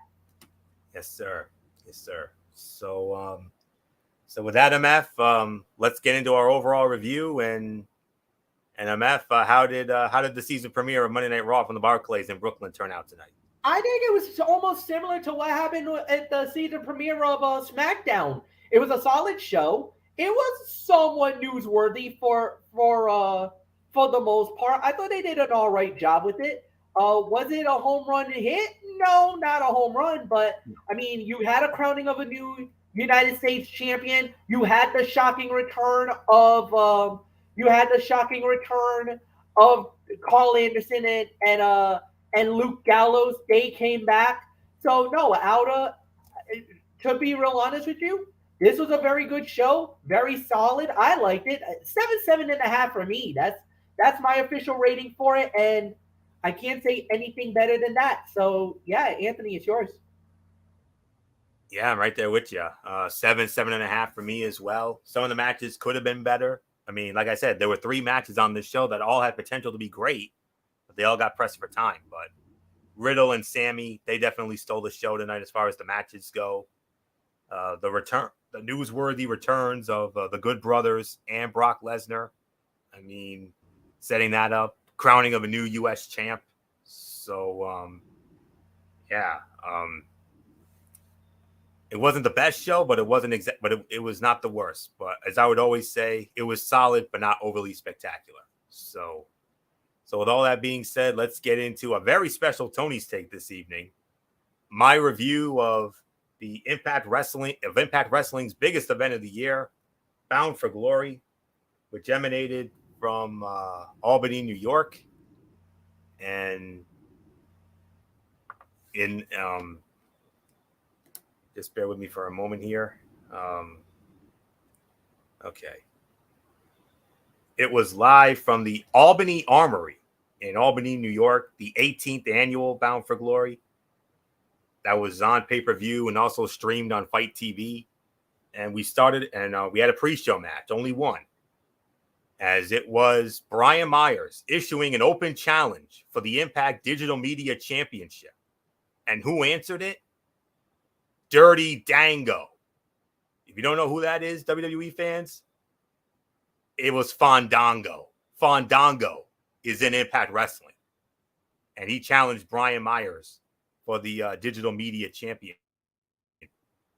Yes, sir. Yes, sir. So with that, MF, let's get into our overall review and MF, how did the season premiere of Monday Night Raw from the Barclays in Brooklyn turn out tonight? I think it was almost similar to what happened at the season premiere of SmackDown. It was a solid show. It was somewhat newsworthy for the most part. I thought they did an all right job with it. Was it a home run hit? No, not a home run. But I mean, you had a crowning of a new United States champion. You had the shocking return of Carl Anderson and Luke Gallows. They came back. So no, to be real honest with you, this was a very good show, very solid. I liked it. 7.5 for me. That's my official rating for it, and I can't say anything better than that. So yeah, Anthony, it's yours. Yeah, I'm right there with you. 7.5 for me as well. Some of the matches could have been better. I mean, like I said, there were 3 matches on this show that all had potential to be great, but they all got pressed for time. But Riddle and Sammy, they definitely stole the show tonight as far as the matches go. The newsworthy returns of the Good Brothers and Brock Lesnar. I mean, setting that up, crowning of a new U.S. champ. So, it wasn't the best show, but it wasn't it was not the worst. But as I would always say, it was solid, but not overly spectacular. So with all that being said, let's get into a very special Tony's Take this evening. My review of the Impact Wrestling's biggest event of the year, Bound for Glory, which emanated from Albany, New York, and in just bear with me for a moment here. Okay. It was live from the Albany Armory in Albany, New York, the 18th annual Bound for Glory. That was on pay-per-view and also streamed on Fight TV. And we started, and we had a pre-show match, only one, as it was Brian Myers issuing an open challenge for the Impact Digital Media Championship. And who answered it? Dirty Dango. If you don't know who that is, WWE fans, it was Fandango. Fandango is in Impact Wrestling. And he challenged Brian Myers for the Digital Media Champion.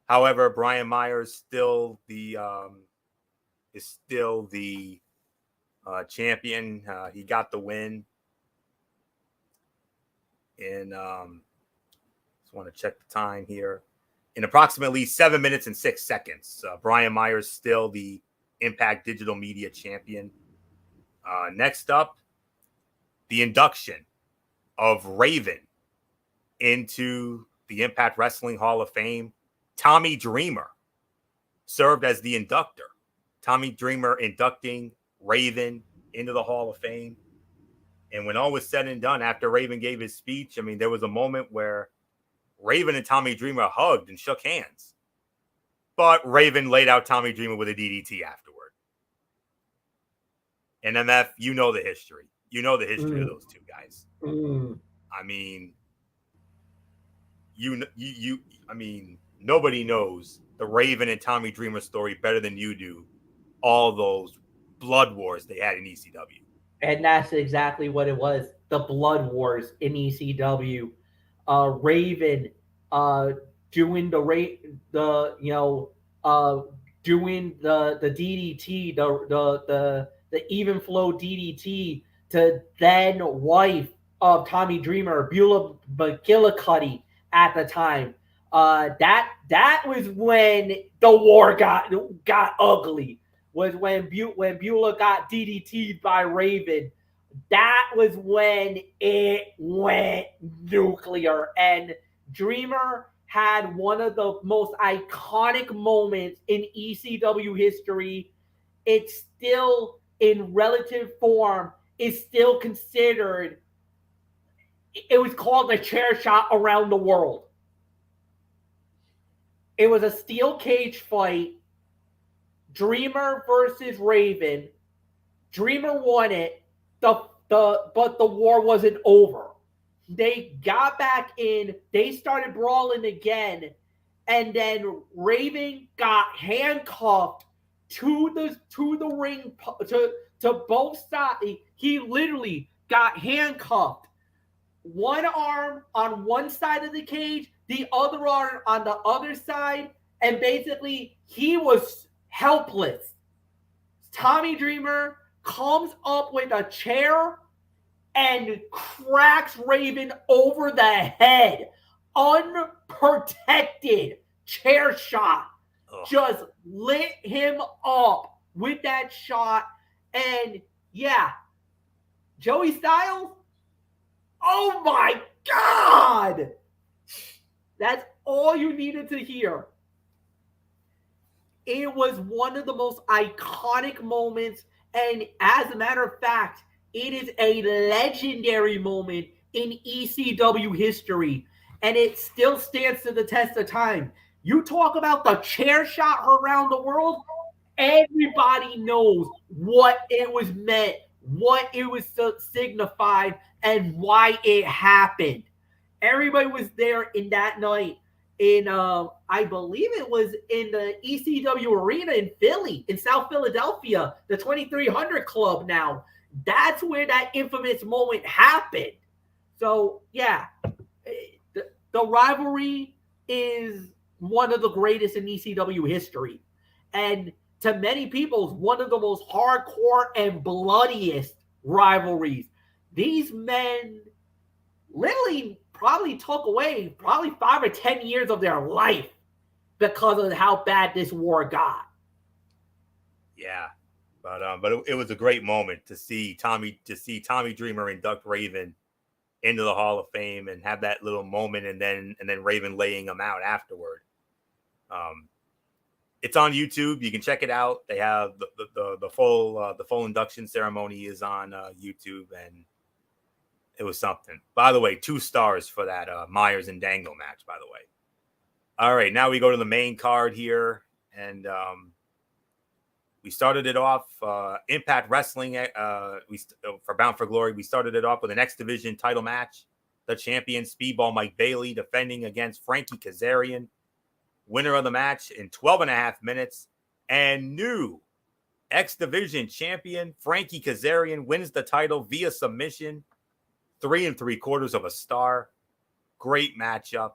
However, Brian Myers is still the champion. He got the win. And just want to check the time here. In approximately 7 minutes and 6 seconds, Brian Myers still the Impact Digital Media Champion. Next up, the induction of Raven into the Impact Wrestling Hall of Fame. Tommy Dreamer served as the inductor. Tommy Dreamer inducting Raven into the Hall of Fame. And when all was said and done, after Raven gave his speech, I mean, there was a moment where Raven and Tommy Dreamer hugged and shook hands. But Raven laid out Tommy Dreamer with a DDT afterward. And MF, you know the history. You know the history of those two guys. I mean, I mean, nobody knows the Raven and Tommy Dreamer story better than you do. All those blood wars they had in ECW. And that's exactly what it was. The blood wars in ECW. Raven doing doing the DDT, the even flow DDT to then wife of Tommy Dreamer, Beulah McGillicuddy at the time. That was when the war got ugly. Was when Beulah got DDT'd by Raven that was when it went nuclear. And Dreamer had one of the most iconic moments in ECW history. It's still in relative form, is still considered. It was called the chair shot around the world. It was a steel cage fight. Dreamer versus Raven. Dreamer won it. But the war wasn't over. They got back in. They started brawling again, and then Raven got handcuffed to the ring to both sides. He literally got handcuffed. One arm on one side of the cage, the other arm on the other side, and basically he was helpless. Tommy Dreamer comes up with a chair and cracks Raven over the head. Unprotected chair shot. Ugh. Just lit him up with that shot. And yeah, Joey Styles, oh my God! That's all you needed to hear. It was one of the most iconic moments. And as a matter of fact, it is a legendary moment in ECW history. And it still stands to the test of time. You talk about the chair shot around the world, everybody knows what it was meant, what it was signified, and why it happened. Everybody was there in that night. I believe it was in the ECW arena in Philly, in South Philadelphia, the 2300 Club now. That's where that infamous moment happened. So, yeah, the rivalry is one of the greatest in ECW history. And to many people, one of the most hardcore and bloodiest rivalries. These men literally probably took away probably 5 or 10 years of their life because of how bad this war got. Yeah, but it was a great moment to see Tommy Dreamer induct Raven into the Hall of Fame and have that little moment, and then Raven laying him out afterward. It's on YouTube. You can check it out. They have the full induction ceremony is on YouTube, and it was something. By the way, 2 stars for that Myers and Dangle match, by the way. All right, now we go to the main card here, and we started it off Impact Wrestling. For Bound for Glory, we started it off with an X Division title match. The champion, Speedball Mike Bailey, defending against Frankie Kazarian. Winner of the match in 12 and a half minutes, and new X Division champion Frankie Kazarian wins the title via submission. 3 3/4 of a star. Great matchup.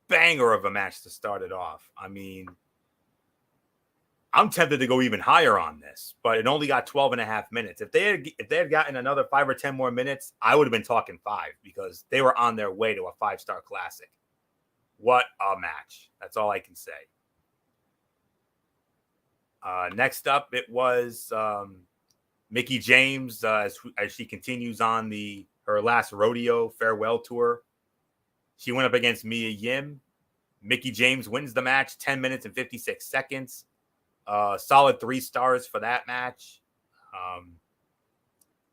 Banger of a match to start it off. I mean, I'm tempted to go even higher on this, but it only got 12 and a half minutes. If they had gotten another 5 or 10 more minutes, I would have been talking 5 because they were on their way to a 5-star classic. What a match. That's all I can say. Next up, it was Mickie James as she continues on her last rodeo farewell tour. She went up against Mia Yim. Mickie James wins the match, 10 minutes and 56 seconds. Solid 3 stars for that match.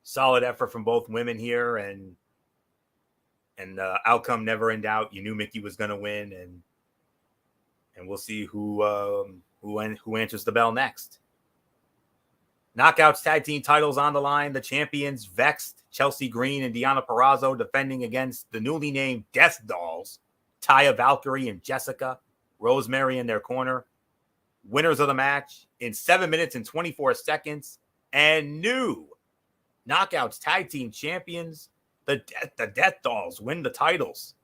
Solid effort from both women here, and the outcome never in doubt. You knew Mickie was going to win, and we'll see who answers the bell next. Knockouts tag team titles on the line. The champions, Vexed, Chelsea Green, and Deonna Purrazzo, defending against the newly named Death Dolls, Taya Valkyrie and Jessica, Rosemary in their corner. Winners of the match in 7 minutes and 24 seconds, and new Knockouts tag team champions, the Death Dolls, win the titles.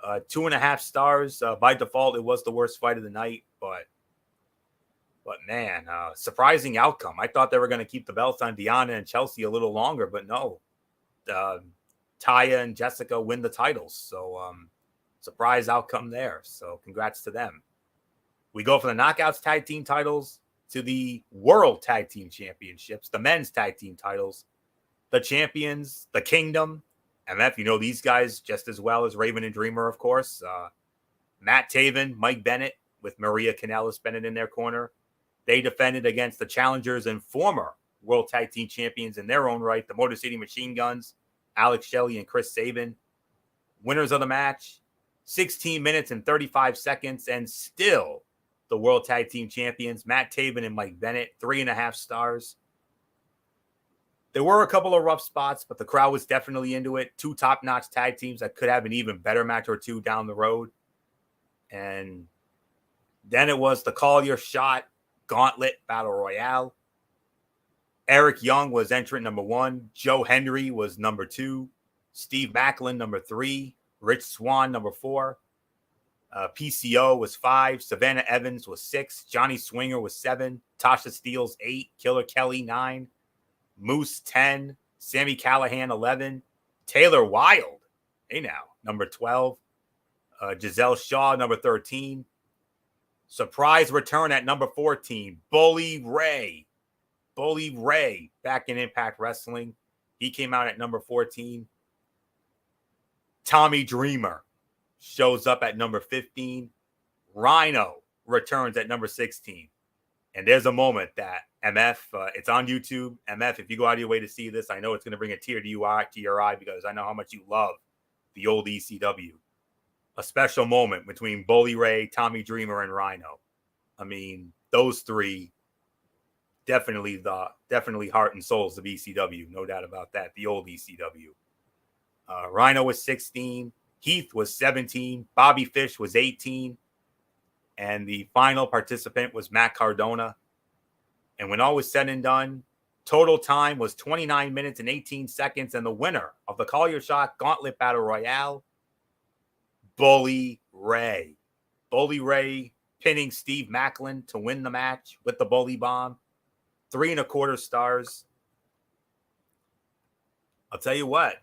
2.5 stars. By default, it was the worst fight of the night, but man, surprising outcome. I thought they were going to keep the belts on Deonna and Chelsea a little longer, but no. Taya and Jessica win the titles. So surprise outcome there. So congrats to them. We go from the Knockouts tag team titles to the World Tag Team Championships, the men's tag team titles. the champions, the Kingdom, MF. You know these guys just as well as Raven and Dreamer, of course. Matt Taven, Mike Bennett, with Maria Kanellis Bennett in their corner. They defended against the challengers and former World Tag Team Champions in their own right, the Motor City Machine Guns, Alex Shelley and Chris Sabin. Winners of the match, 16 minutes and 35 seconds, and still the World Tag Team Champions, Matt Taven and Mike Bennett, 3.5 stars. There were a couple of rough spots, but the crowd was definitely into it. Two top-notch tag teams that could have an even better match or two down the road. And then it was the Call Your Shot Gauntlet Battle Royale. Eric Young was entrant number 1. Joe Hendry was number 2. Steve Macklin, number 3. Rich Swann, number 4. PCO was 5. Savannah Evans was 6. Johnny Swinger was 7. Tasha Steelz, 8. Killer Kelly, 9. Moose, 10. Sammy Callahan, 11. Taylor Wilde, hey now, number 12. Giselle Shaw, number 13. Surprise return at number 14. Bully Ray. Bully Ray back in Impact Wrestling. He came out at number 14. Tommy Dreamer shows up at number 15. Rhino returns at number 16. And there's a moment that MF, it's on YouTube. MF, if you go out of your way to see this, I know it's going to bring a tear to your eye because I know how much you love the old ECW. A special moment between Bully Ray, Tommy Dreamer, and Rhino. I mean, those three definitely heart and souls of ECW, no doubt about that. The old ECW. Rhino was 16, Heath was 17, Bobby Fish was 18, and the final participant was Matt Cardona. And when all was said and done, total time was 29 minutes and 18 seconds, and the winner of the Call Your Shot Gauntlet Battle Royale, Bully Ray. Bully Ray pinning Steve Macklin to win the match with the Bully Bomb. 3.25 stars. I'll tell you what,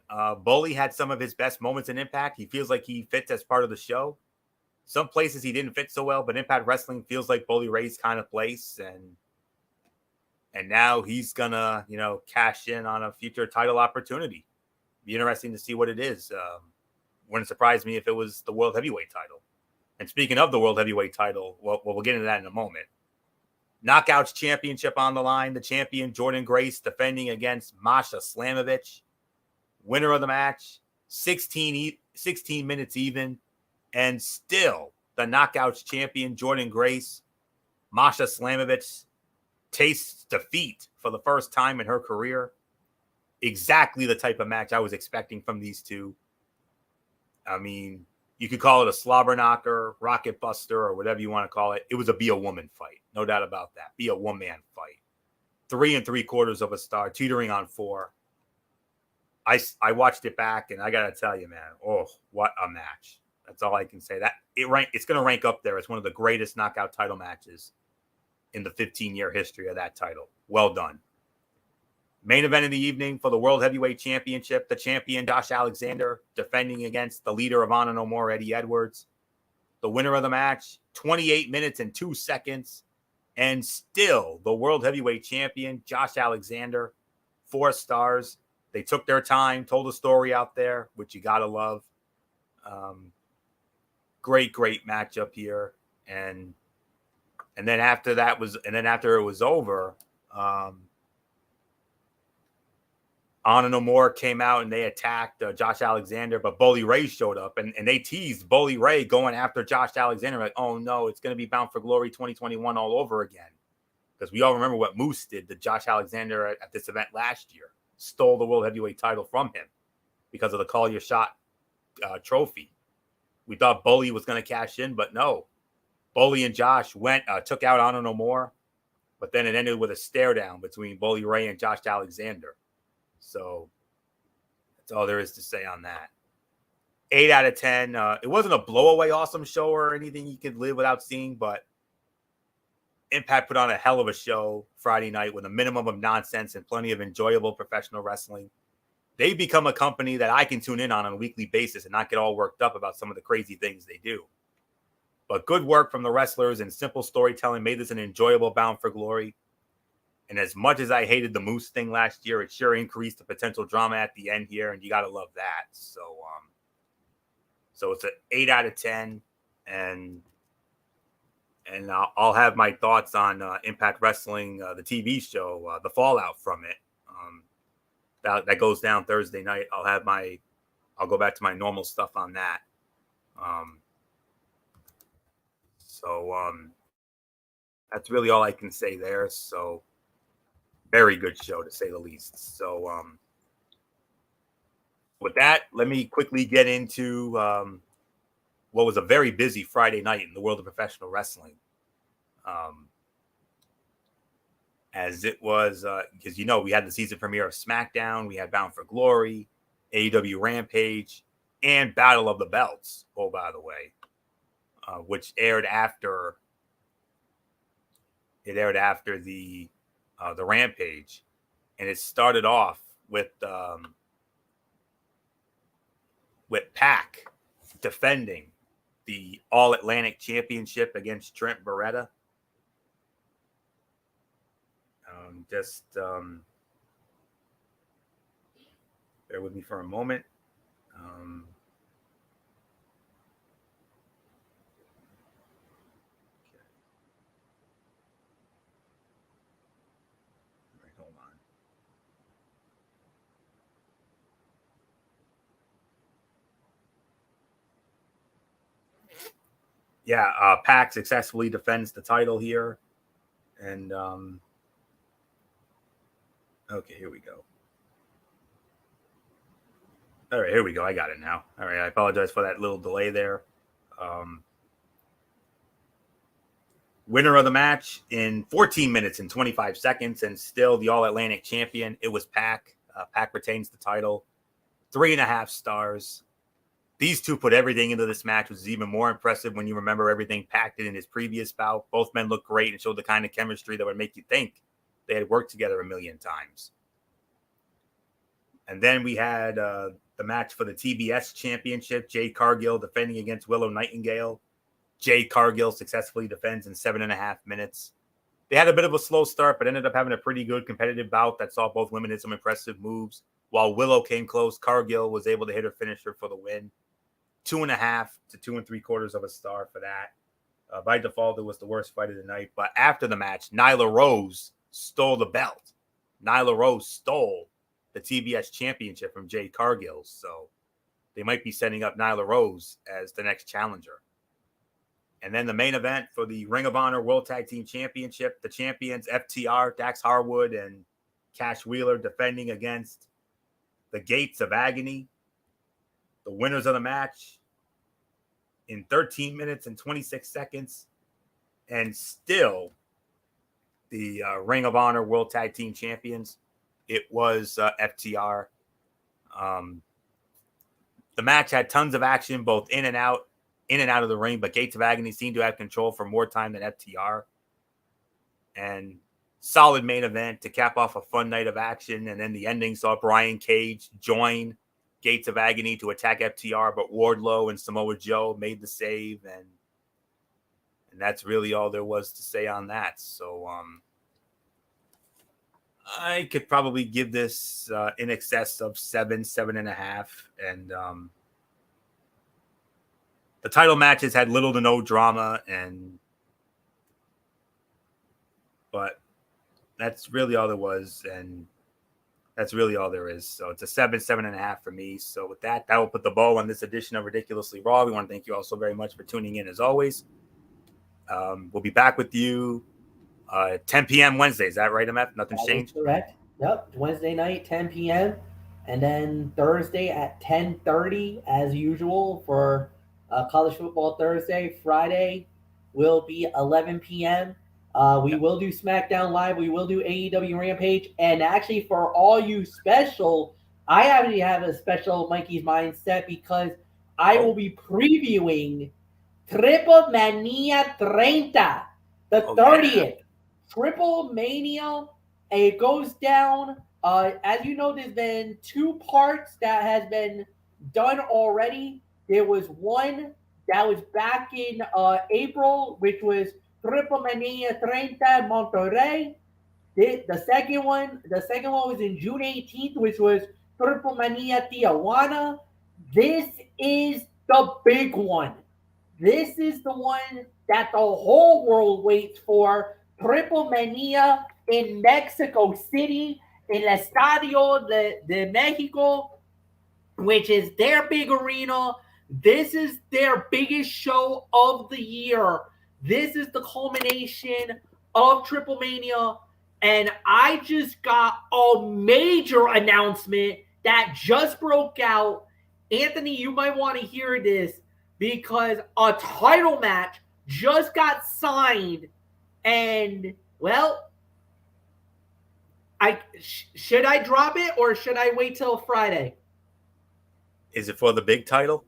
Bully had some of his best moments in Impact. He feels like he fits as part of the show. Some places he didn't fit so well, but Impact Wrestling feels like Bully Ray's kind of place. And now he's gonna, cash in on a future title opportunity. Be interesting to see what it is. Wouldn't surprise me if it was the World Heavyweight title. And speaking of the World Heavyweight title, well, we'll get into that in a moment. Knockouts Championship on the line. The champion, Jordynne Grace, defending against Masha Slamovich. Winner of the match, 16 minutes even. And still, the Knockouts champion, Jordynne Grace, Masha Slamovich, tastes defeat for the first time in her career. Exactly the type of match I was expecting from these two. I mean, you could call it a slobber knocker, rocket buster, or whatever you want to call it. It was a be a woman fight. No doubt about that. Be a woman fight. 3.75 stars, teetering on 4. I watched it back, and I got to tell you, man, oh, what a match. That's all I can say. It's going to rank up there as one of the greatest knockout title matches in the 15-year history of that title. Well done. Main event of the evening for the World Heavyweight Championship, the champion Josh Alexander defending against the leader of Honor No More, Eddie Edwards. The winner of the match, 28 minutes and 2 seconds, and still the World Heavyweight Champion Josh Alexander, 4 stars. They took their time, told a story out there, which you gotta love. Great matchup here, and then after it was over, Honor No More came out and they attacked Josh Alexander, but Bully Ray showed up and they teased Bully Ray going after Josh Alexander. Like, oh no, it's going to be Bound for Glory 2021 all over again. Because we all remember what Moose did to Josh Alexander at this event last year. Stole the World Heavyweight title from him because of the Call Your Shot trophy. We thought Bully was going to cash in, but no. Bully and Josh took out Honor No More, but then it ended with a stare down between Bully Ray and Josh Alexander. So that's all there is to say on that. 8 out of 10. It wasn't a blowaway awesome show or anything you could live without seeing, but Impact put on a hell of a show Friday night with a minimum of nonsense and plenty of enjoyable professional wrestling. They become a company that I can tune in on a weekly basis and not get all worked up about some of the crazy things they do. But good work from the wrestlers and simple storytelling made this an enjoyable Bound for Glory. And as much as I hated the Moose thing last year, it sure increased the potential drama at the end here, and you got to love that. So it's an 8 out of 10, and I'll have my thoughts on Impact Wrestling, the TV show, the fallout from it. That goes down Thursday night. I'll go back to my normal stuff on that. That's really all I can say there. So very good show to say the least. So with that, let me quickly get into what was a very busy Friday night in the world of professional wrestling. As it was, because we had the season premiere of SmackDown, we had Bound for Glory, AEW Rampage, and Battle of the Belts. Oh, by the way, which aired after the Rampage, and it started off with Pac defending the All Atlantic Championship against Trent Beretta. Bear with me for a moment. Hold on. Yeah, Pac successfully defends the title here. And okay, here we go. All right, here we go. I got it now. All right, I apologize for that little delay there. Winner of the match in 14 minutes and 25 seconds, and still the All-Atlantic champion. It was Pac. Pac retains the title. 3.5 stars. These two put everything into this match, which is even more impressive when you remember everything Pac did in his previous bout. Both men looked great and showed the kind of chemistry that would make you think they had worked together a million times. And then we had the match for the TBS Championship. Jade Cargill defending against Willow Nightingale. Jade Cargill successfully defends in 7.5 minutes. They had a bit of a slow start, but ended up having a pretty good competitive bout that saw both women hit some impressive moves. While Willow came close, Cargill was able to hit her finisher for the win. 2.5 to 2 3/4 of a star for that. By default, it was the worst fight of the night. But after the match, Nyla Rose stole the belt. Nyla Rose stole the TBS Championship from Jade Cargill. So they might be setting up Nyla Rose as the next challenger. And then the main event for the Ring of Honor World Tag Team Championship, the champions FTR, Dax Harwood, and Cash Wheeler defending against the Gates of Agony. The winners of the match in 13 minutes and 26 seconds. And still the Ring of Honor World Tag Team Champions. It was FTR. The match had tons of action, both in and out of the ring, but Gates of Agony seemed to have control for more time than FTR. And solid main event to cap off a fun night of action. And then the ending saw Brian Cage join Gates of Agony to attack FTR, but Wardlow and Samoa Joe made the save, and that's really all there was to say on that. So I could probably give this in excess of 7.5, and the title matches had little to no drama, but that's really all there was, and that's really all there is. So it's a 7.5 for me. So with that, that will put the bow on this edition of Ridiculously Raw. We want to thank you all so very much for tuning in as always. We'll be back with you 10 p.m. Wednesday. Is that right, MF? Nothing's changed? Correct. Yep. Wednesday night, 10 p.m. And then Thursday at 10:30 as usual for College Football Thursday. Friday will be 11 p.m. We will do SmackDown Live. We will do AEW Rampage. And actually, for all you special, I actually have a special Mikey's Mindset because I will be previewing Triple Mania 30, the 30th. Triple Mania. It goes down. As you know, there's been 2 parts that has been done already. There was one that was back in April, which was Triple Mania 30 Monterrey. The second one was in June 18th, which was Triple Mania Tijuana. This is the big one. This is the one that the whole world waits for. Triple Mania in Mexico City, in El Estadio de Mexico, which is their big arena. This is their biggest show of the year. This is the culmination of Triple Mania. And I just got a major announcement that just broke out. Anthony, you might want to hear this because a title match just got signed. And, well, should I drop it or should I wait till Friday? Is it for the big title?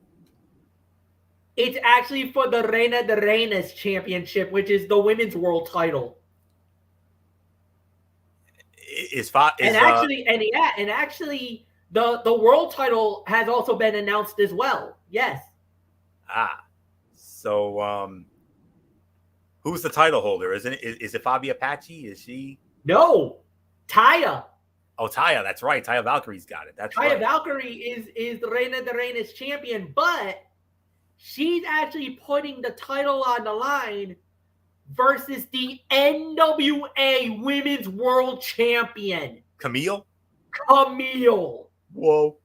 It's actually for the Reina de Reinas Championship, which is the women's world title. Actually, the world title has also been announced as well. Yes. So who's the title holder? Is it Fabi Apache? Is she? No, Taya. Oh, Taya, that's right. Taya Valkyrie's got it. That's Taya right. Valkyrie is the Reina de Reinas champion, but she's actually putting the title on the line versus the NWA Women's World Champion. Camille. Whoa.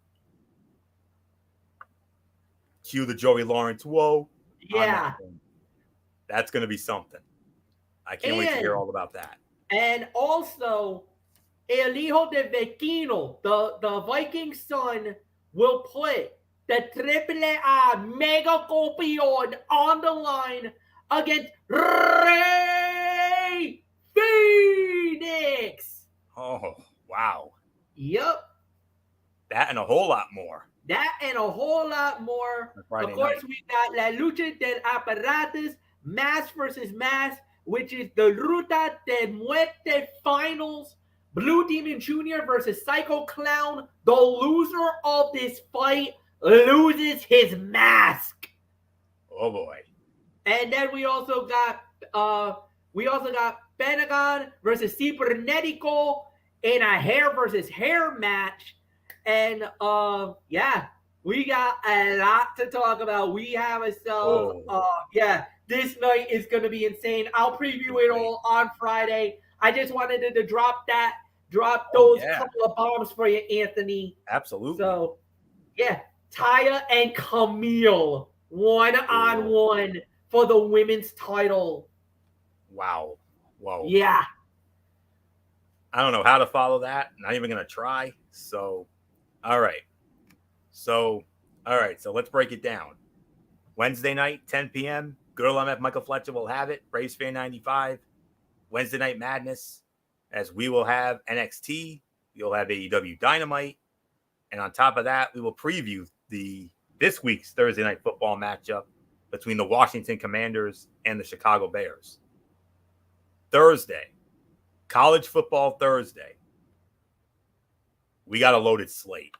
Cue the Joey Lawrence. Whoa. Yeah. That's going to be something. I can't wait to hear all about that. And also, El Hijo de Vecino, the Viking son, will put the AAA Mega Campeon on the line against Rey Fenix. Oh, wow. Yep. That and a whole lot more. Of course, we got La Lucha del Aparatus, Mask versus Mask, which is the Ruta de Muerte Finals. Blue Demon Jr. versus Psycho Clown. The loser of this fight loses his mask. Oh boy. And then we also got Pentagon versus Cibernetico in a hair versus hair match. And yeah, we got a lot to talk about. We have ourselves this night is gonna be insane. I'll preview it all on Friday. I just wanted to drop those couple of bombs for you, Anthony. Absolutely. So yeah, Taya and Camille 1-on-1 for the women's title. Wow. Whoa. Yeah. I don't know how to follow that. Not even going to try. So, all right. So let's break it down. Wednesday night, 10 p.m. Girl MF Michael Fletcher will have it. Braves Fan 95. Wednesday Night Madness, as we will have NXT. You'll have AEW Dynamite. And on top of that, we will preview this week's Thursday Night Football matchup between the Washington Commanders and the Chicago Bears. Thursday, College Football Thursday. We got a loaded slate.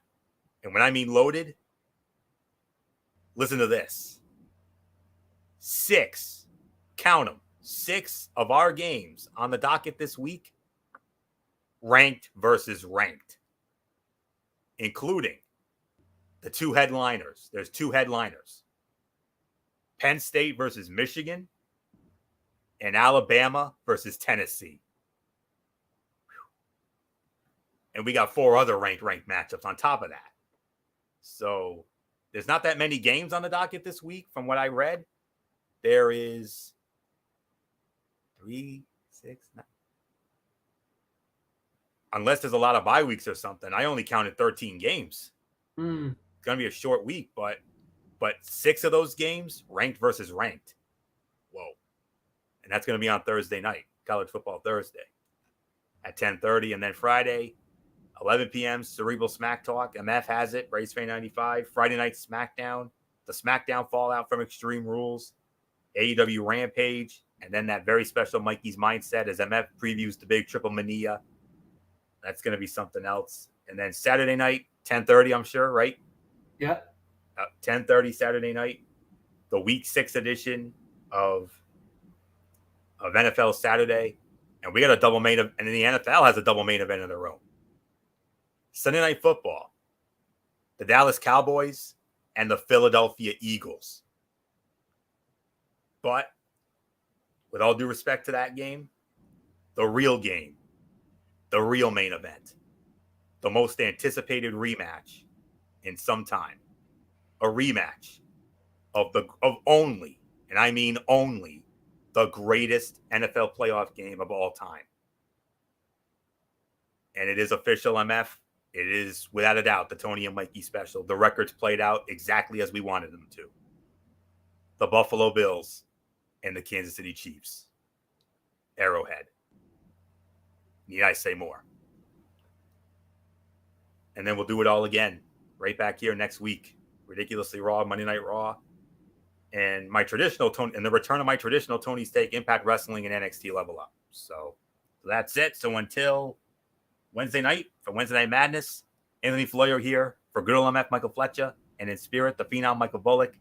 And when I mean loaded, listen to this. 6, count them, 6 of our games on the docket this week, ranked versus ranked, including the 2 headliners. There's 2 headliners. Penn State versus Michigan and Alabama versus Tennessee. And we got 4 other ranked matchups on top of that. So there's not that many games on the docket this week from what I read. There is 3, 6, 9. Unless there's a lot of bye weeks or something. I only counted 13 games. It's going to be a short week, but 6 of those games ranked versus ranked. Whoa. And that's going to be on Thursday night, College Football Thursday at 10:30. And then Friday, 11 p.m., Cerebral Smack Talk. MF has it, Braves Fan 95. Friday night SmackDown, the SmackDown Fallout from Extreme Rules, AEW Rampage, and then that very special Mikey's Mindset as MF previews the big Triple Mania. That's going to be something else. And then Saturday night, 10:30, I'm sure, right? Yeah. 10:30 Saturday night, the Week 6 edition of NFL Saturday. And we got a double main event, and the NFL has a double main event of their own. Sunday Night Football, the Dallas Cowboys and the Philadelphia Eagles. But with all due respect to that game, the real game, the real main event, the most anticipated rematch in some time, a rematch of only, and I mean only, the greatest NFL playoff game of all time. And it is official, MF. It is, without a doubt, the Tony and Mikey special. The records played out exactly as we wanted them to. The Buffalo Bills and the Kansas City Chiefs. Arrowhead. Need I say more? And then we'll do it all again right back here next week. Ridiculously Raw, Monday Night Raw. And my traditional Tony, and the return of my traditional Tony's Take, Impact Wrestling, and NXT Level Up. So that's it. So until Wednesday night for Wednesday Night Madness, Anthony Florio here for Good Old MF Michael Fletcher, and in spirit, the Phenom Michael Bullock,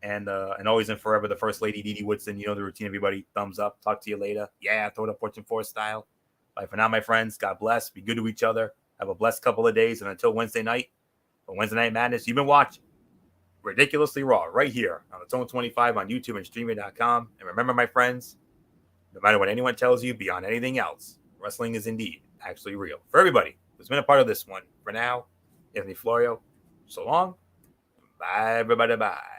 and always and forever, the First Lady Dee Dee Woodson. You know the routine, everybody. Thumbs up. Talk to you later. Yeah, throw it up Fortune 4 style. Bye for now, my friends. God bless. Be good to each other. Have a blessed couple of days. And until Wednesday night, for Wednesday Night Madness, you've been watching Ridiculously Raw right here on the Zone 25 on YouTube and Streamer.com. And remember, my friends, no matter what anyone tells you, beyond anything else, wrestling is indeed actually real. For everybody who's been a part of this one, for now, Anthony Florio, so long. Bye, everybody. Bye.